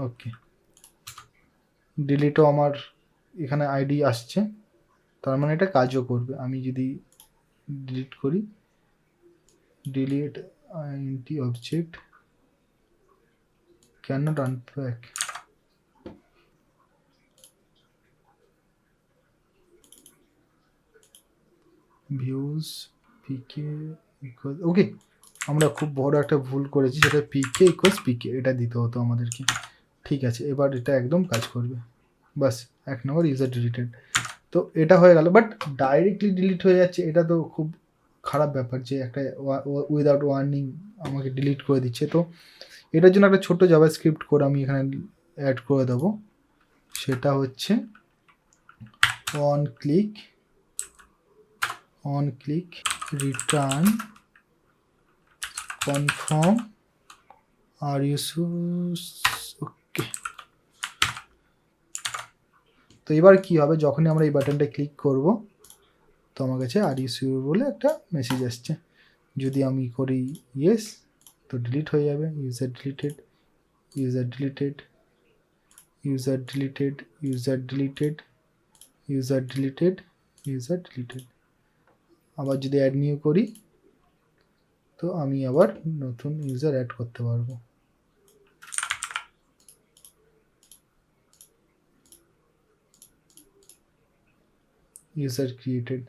ওকে। ডিলিটও আমার এখানে আইডি আসছে, তার মানে এটা কাজও করবে। আমি যদি ডিলিট করি, delete ID object cannot unpack, views pk equals, ওকে। আমরা খুব বড় একটা ভুল করেছি, সেটা pk equals pk, এটা দিতে হতো আমাদেরকে, ঠিক আছে। এবার এটা একদম কাজ করবে, বাস 1 নম্বর ইউজার ডিলিটেড। তো এটা হয়ে গেল, বাট ডাইরেক্টলি ডিলিট হয়ে যাচ্ছে, এটা তো খুব খারাপ ব্যাপার যে একটা উইদাউট ওয়ার্নিং আমাকে ডিলিট করে দিচ্ছে। তো এটার জন্য একটা ছোট্ট জাভাস্ক্রিপ্ট কোড আমি এখানে অ্যাড করে দেবো, সেটা হচ্ছে অন ক্লিক রিটার্ন কনফার্ম আর ওকে। তো এবার কি হবে, যখনই আমরা এই বাটনটা ক্লিক করব তো আমার কাছে আর ইউ সিওর বলে একটা মেসেজ আসছে। যদি আমি করি ইয়েস, তো ডিলিট হয়ে যাবে, ইউজার ডিলিটেড। আবার যদি অ্যাড নিউ করি তো আমি আবার নতুন ইউজার অ্যাড করতে পারবো। ইউজার ক্রিয়েটেড,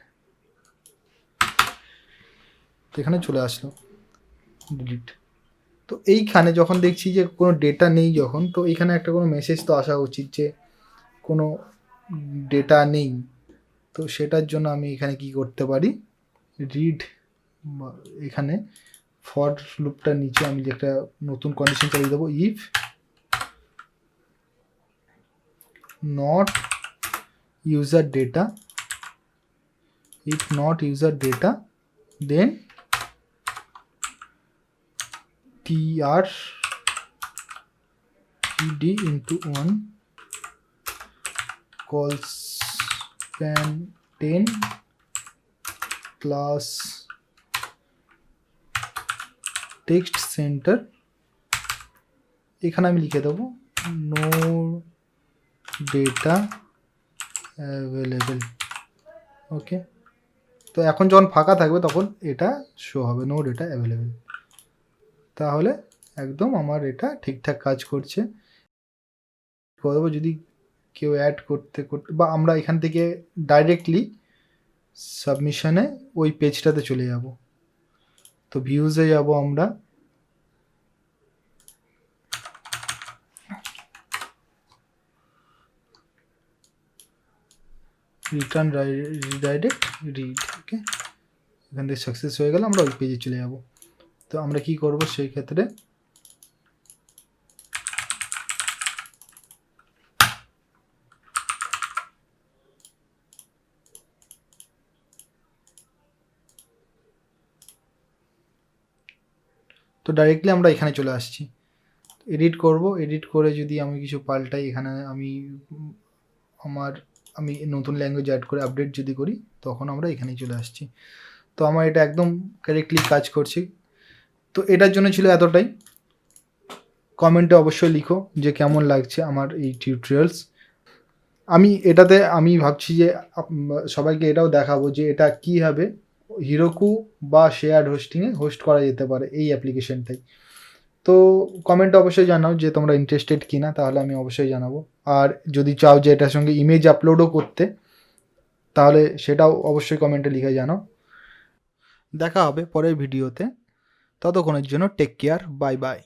তো এখানে চলে আসলো ডিলিট। তো এইখানে যখন দেখছি যে কোনো ডেটা নেই যখন, তো এইখানে একটা কোনো মেসেজ তো আসা উচিত যে কোনো ডেটা নেই। তো সেটার জন্য আমি এখানে কি করতে পারি, রিড, এখানে ফর লুপটার নিচে আমি যে একটা নতুন কন্ডিশন চালিয়ে দেবো, if not user data then tr pd into 1 constant class text center, এখানে আমি লিখে দেবো নো ডেটা অ্যাভেলেবেল, ওকে। তো এখন যখন ফাঁকা থাকবে তখন এটা শো হবে নো ডেটা অ্যাভেলেবেল, তাহলে একদম আমার এটা ঠিকঠাক কাজ করছে। করবো যদি কেউ অ্যাড করতে বা আমরা এখান থেকে ডাইরেক্টলি সাবমিশনে ওই পেজটাতে চলে যাব। তো ভিউজে যাব আমরা, রিটার্ন রিডাইরেক্ট রিড, ওকে। এখান থেকে সাকসেস হয়ে গেলে আমরা ওই পেজে চলে যাব। তো আমরা কি করব সেই ক্ষেত্রে, তো ডাইরেক্টলি আমরা এখানে চলে আসছি। এডিট করব, এডিট করে যদি আমি কিছু পাল্টাই, এখানে আমি নতুন ল্যাঙ্গুয়েজ অ্যাড করে আপডেট যদি করি, তখন আমরা এখানেই চলে আসছি। তো আমার এটা একদম কারেক্টলি কাজ করছে। তো এটার জন্য ছিল এতটাই। কমেন্টে অবশ্যই লিখো যে কেমন লাগছে আমার এই টিউটোরিয়ালস। আমি ভাবছি যে সবাইকে এটাও দেখাবো যে এটা কীভাবে হিরোকু বা শেয়ার্ড হোস্টিংয়ে হোস্ট করা যেতে পারে এই অ্যাপ্লিকেশনটাই। তো কমেন্টে অবশ্যই জানাও যে তোমরা ইন্টারেস্টেড কি না, তাহলে আমি অবশ্যই জানাবো। আর যদি চাও যে এটার সঙ্গে ইমেজ আপলোডও করতে, তাহলে সেটাও অবশ্যই কমেন্টে লিখে জানাও। দেখা হবে পরের ভিডিওতে, ততক্ষণের জন্য টেক কেয়ার, বাই বাই।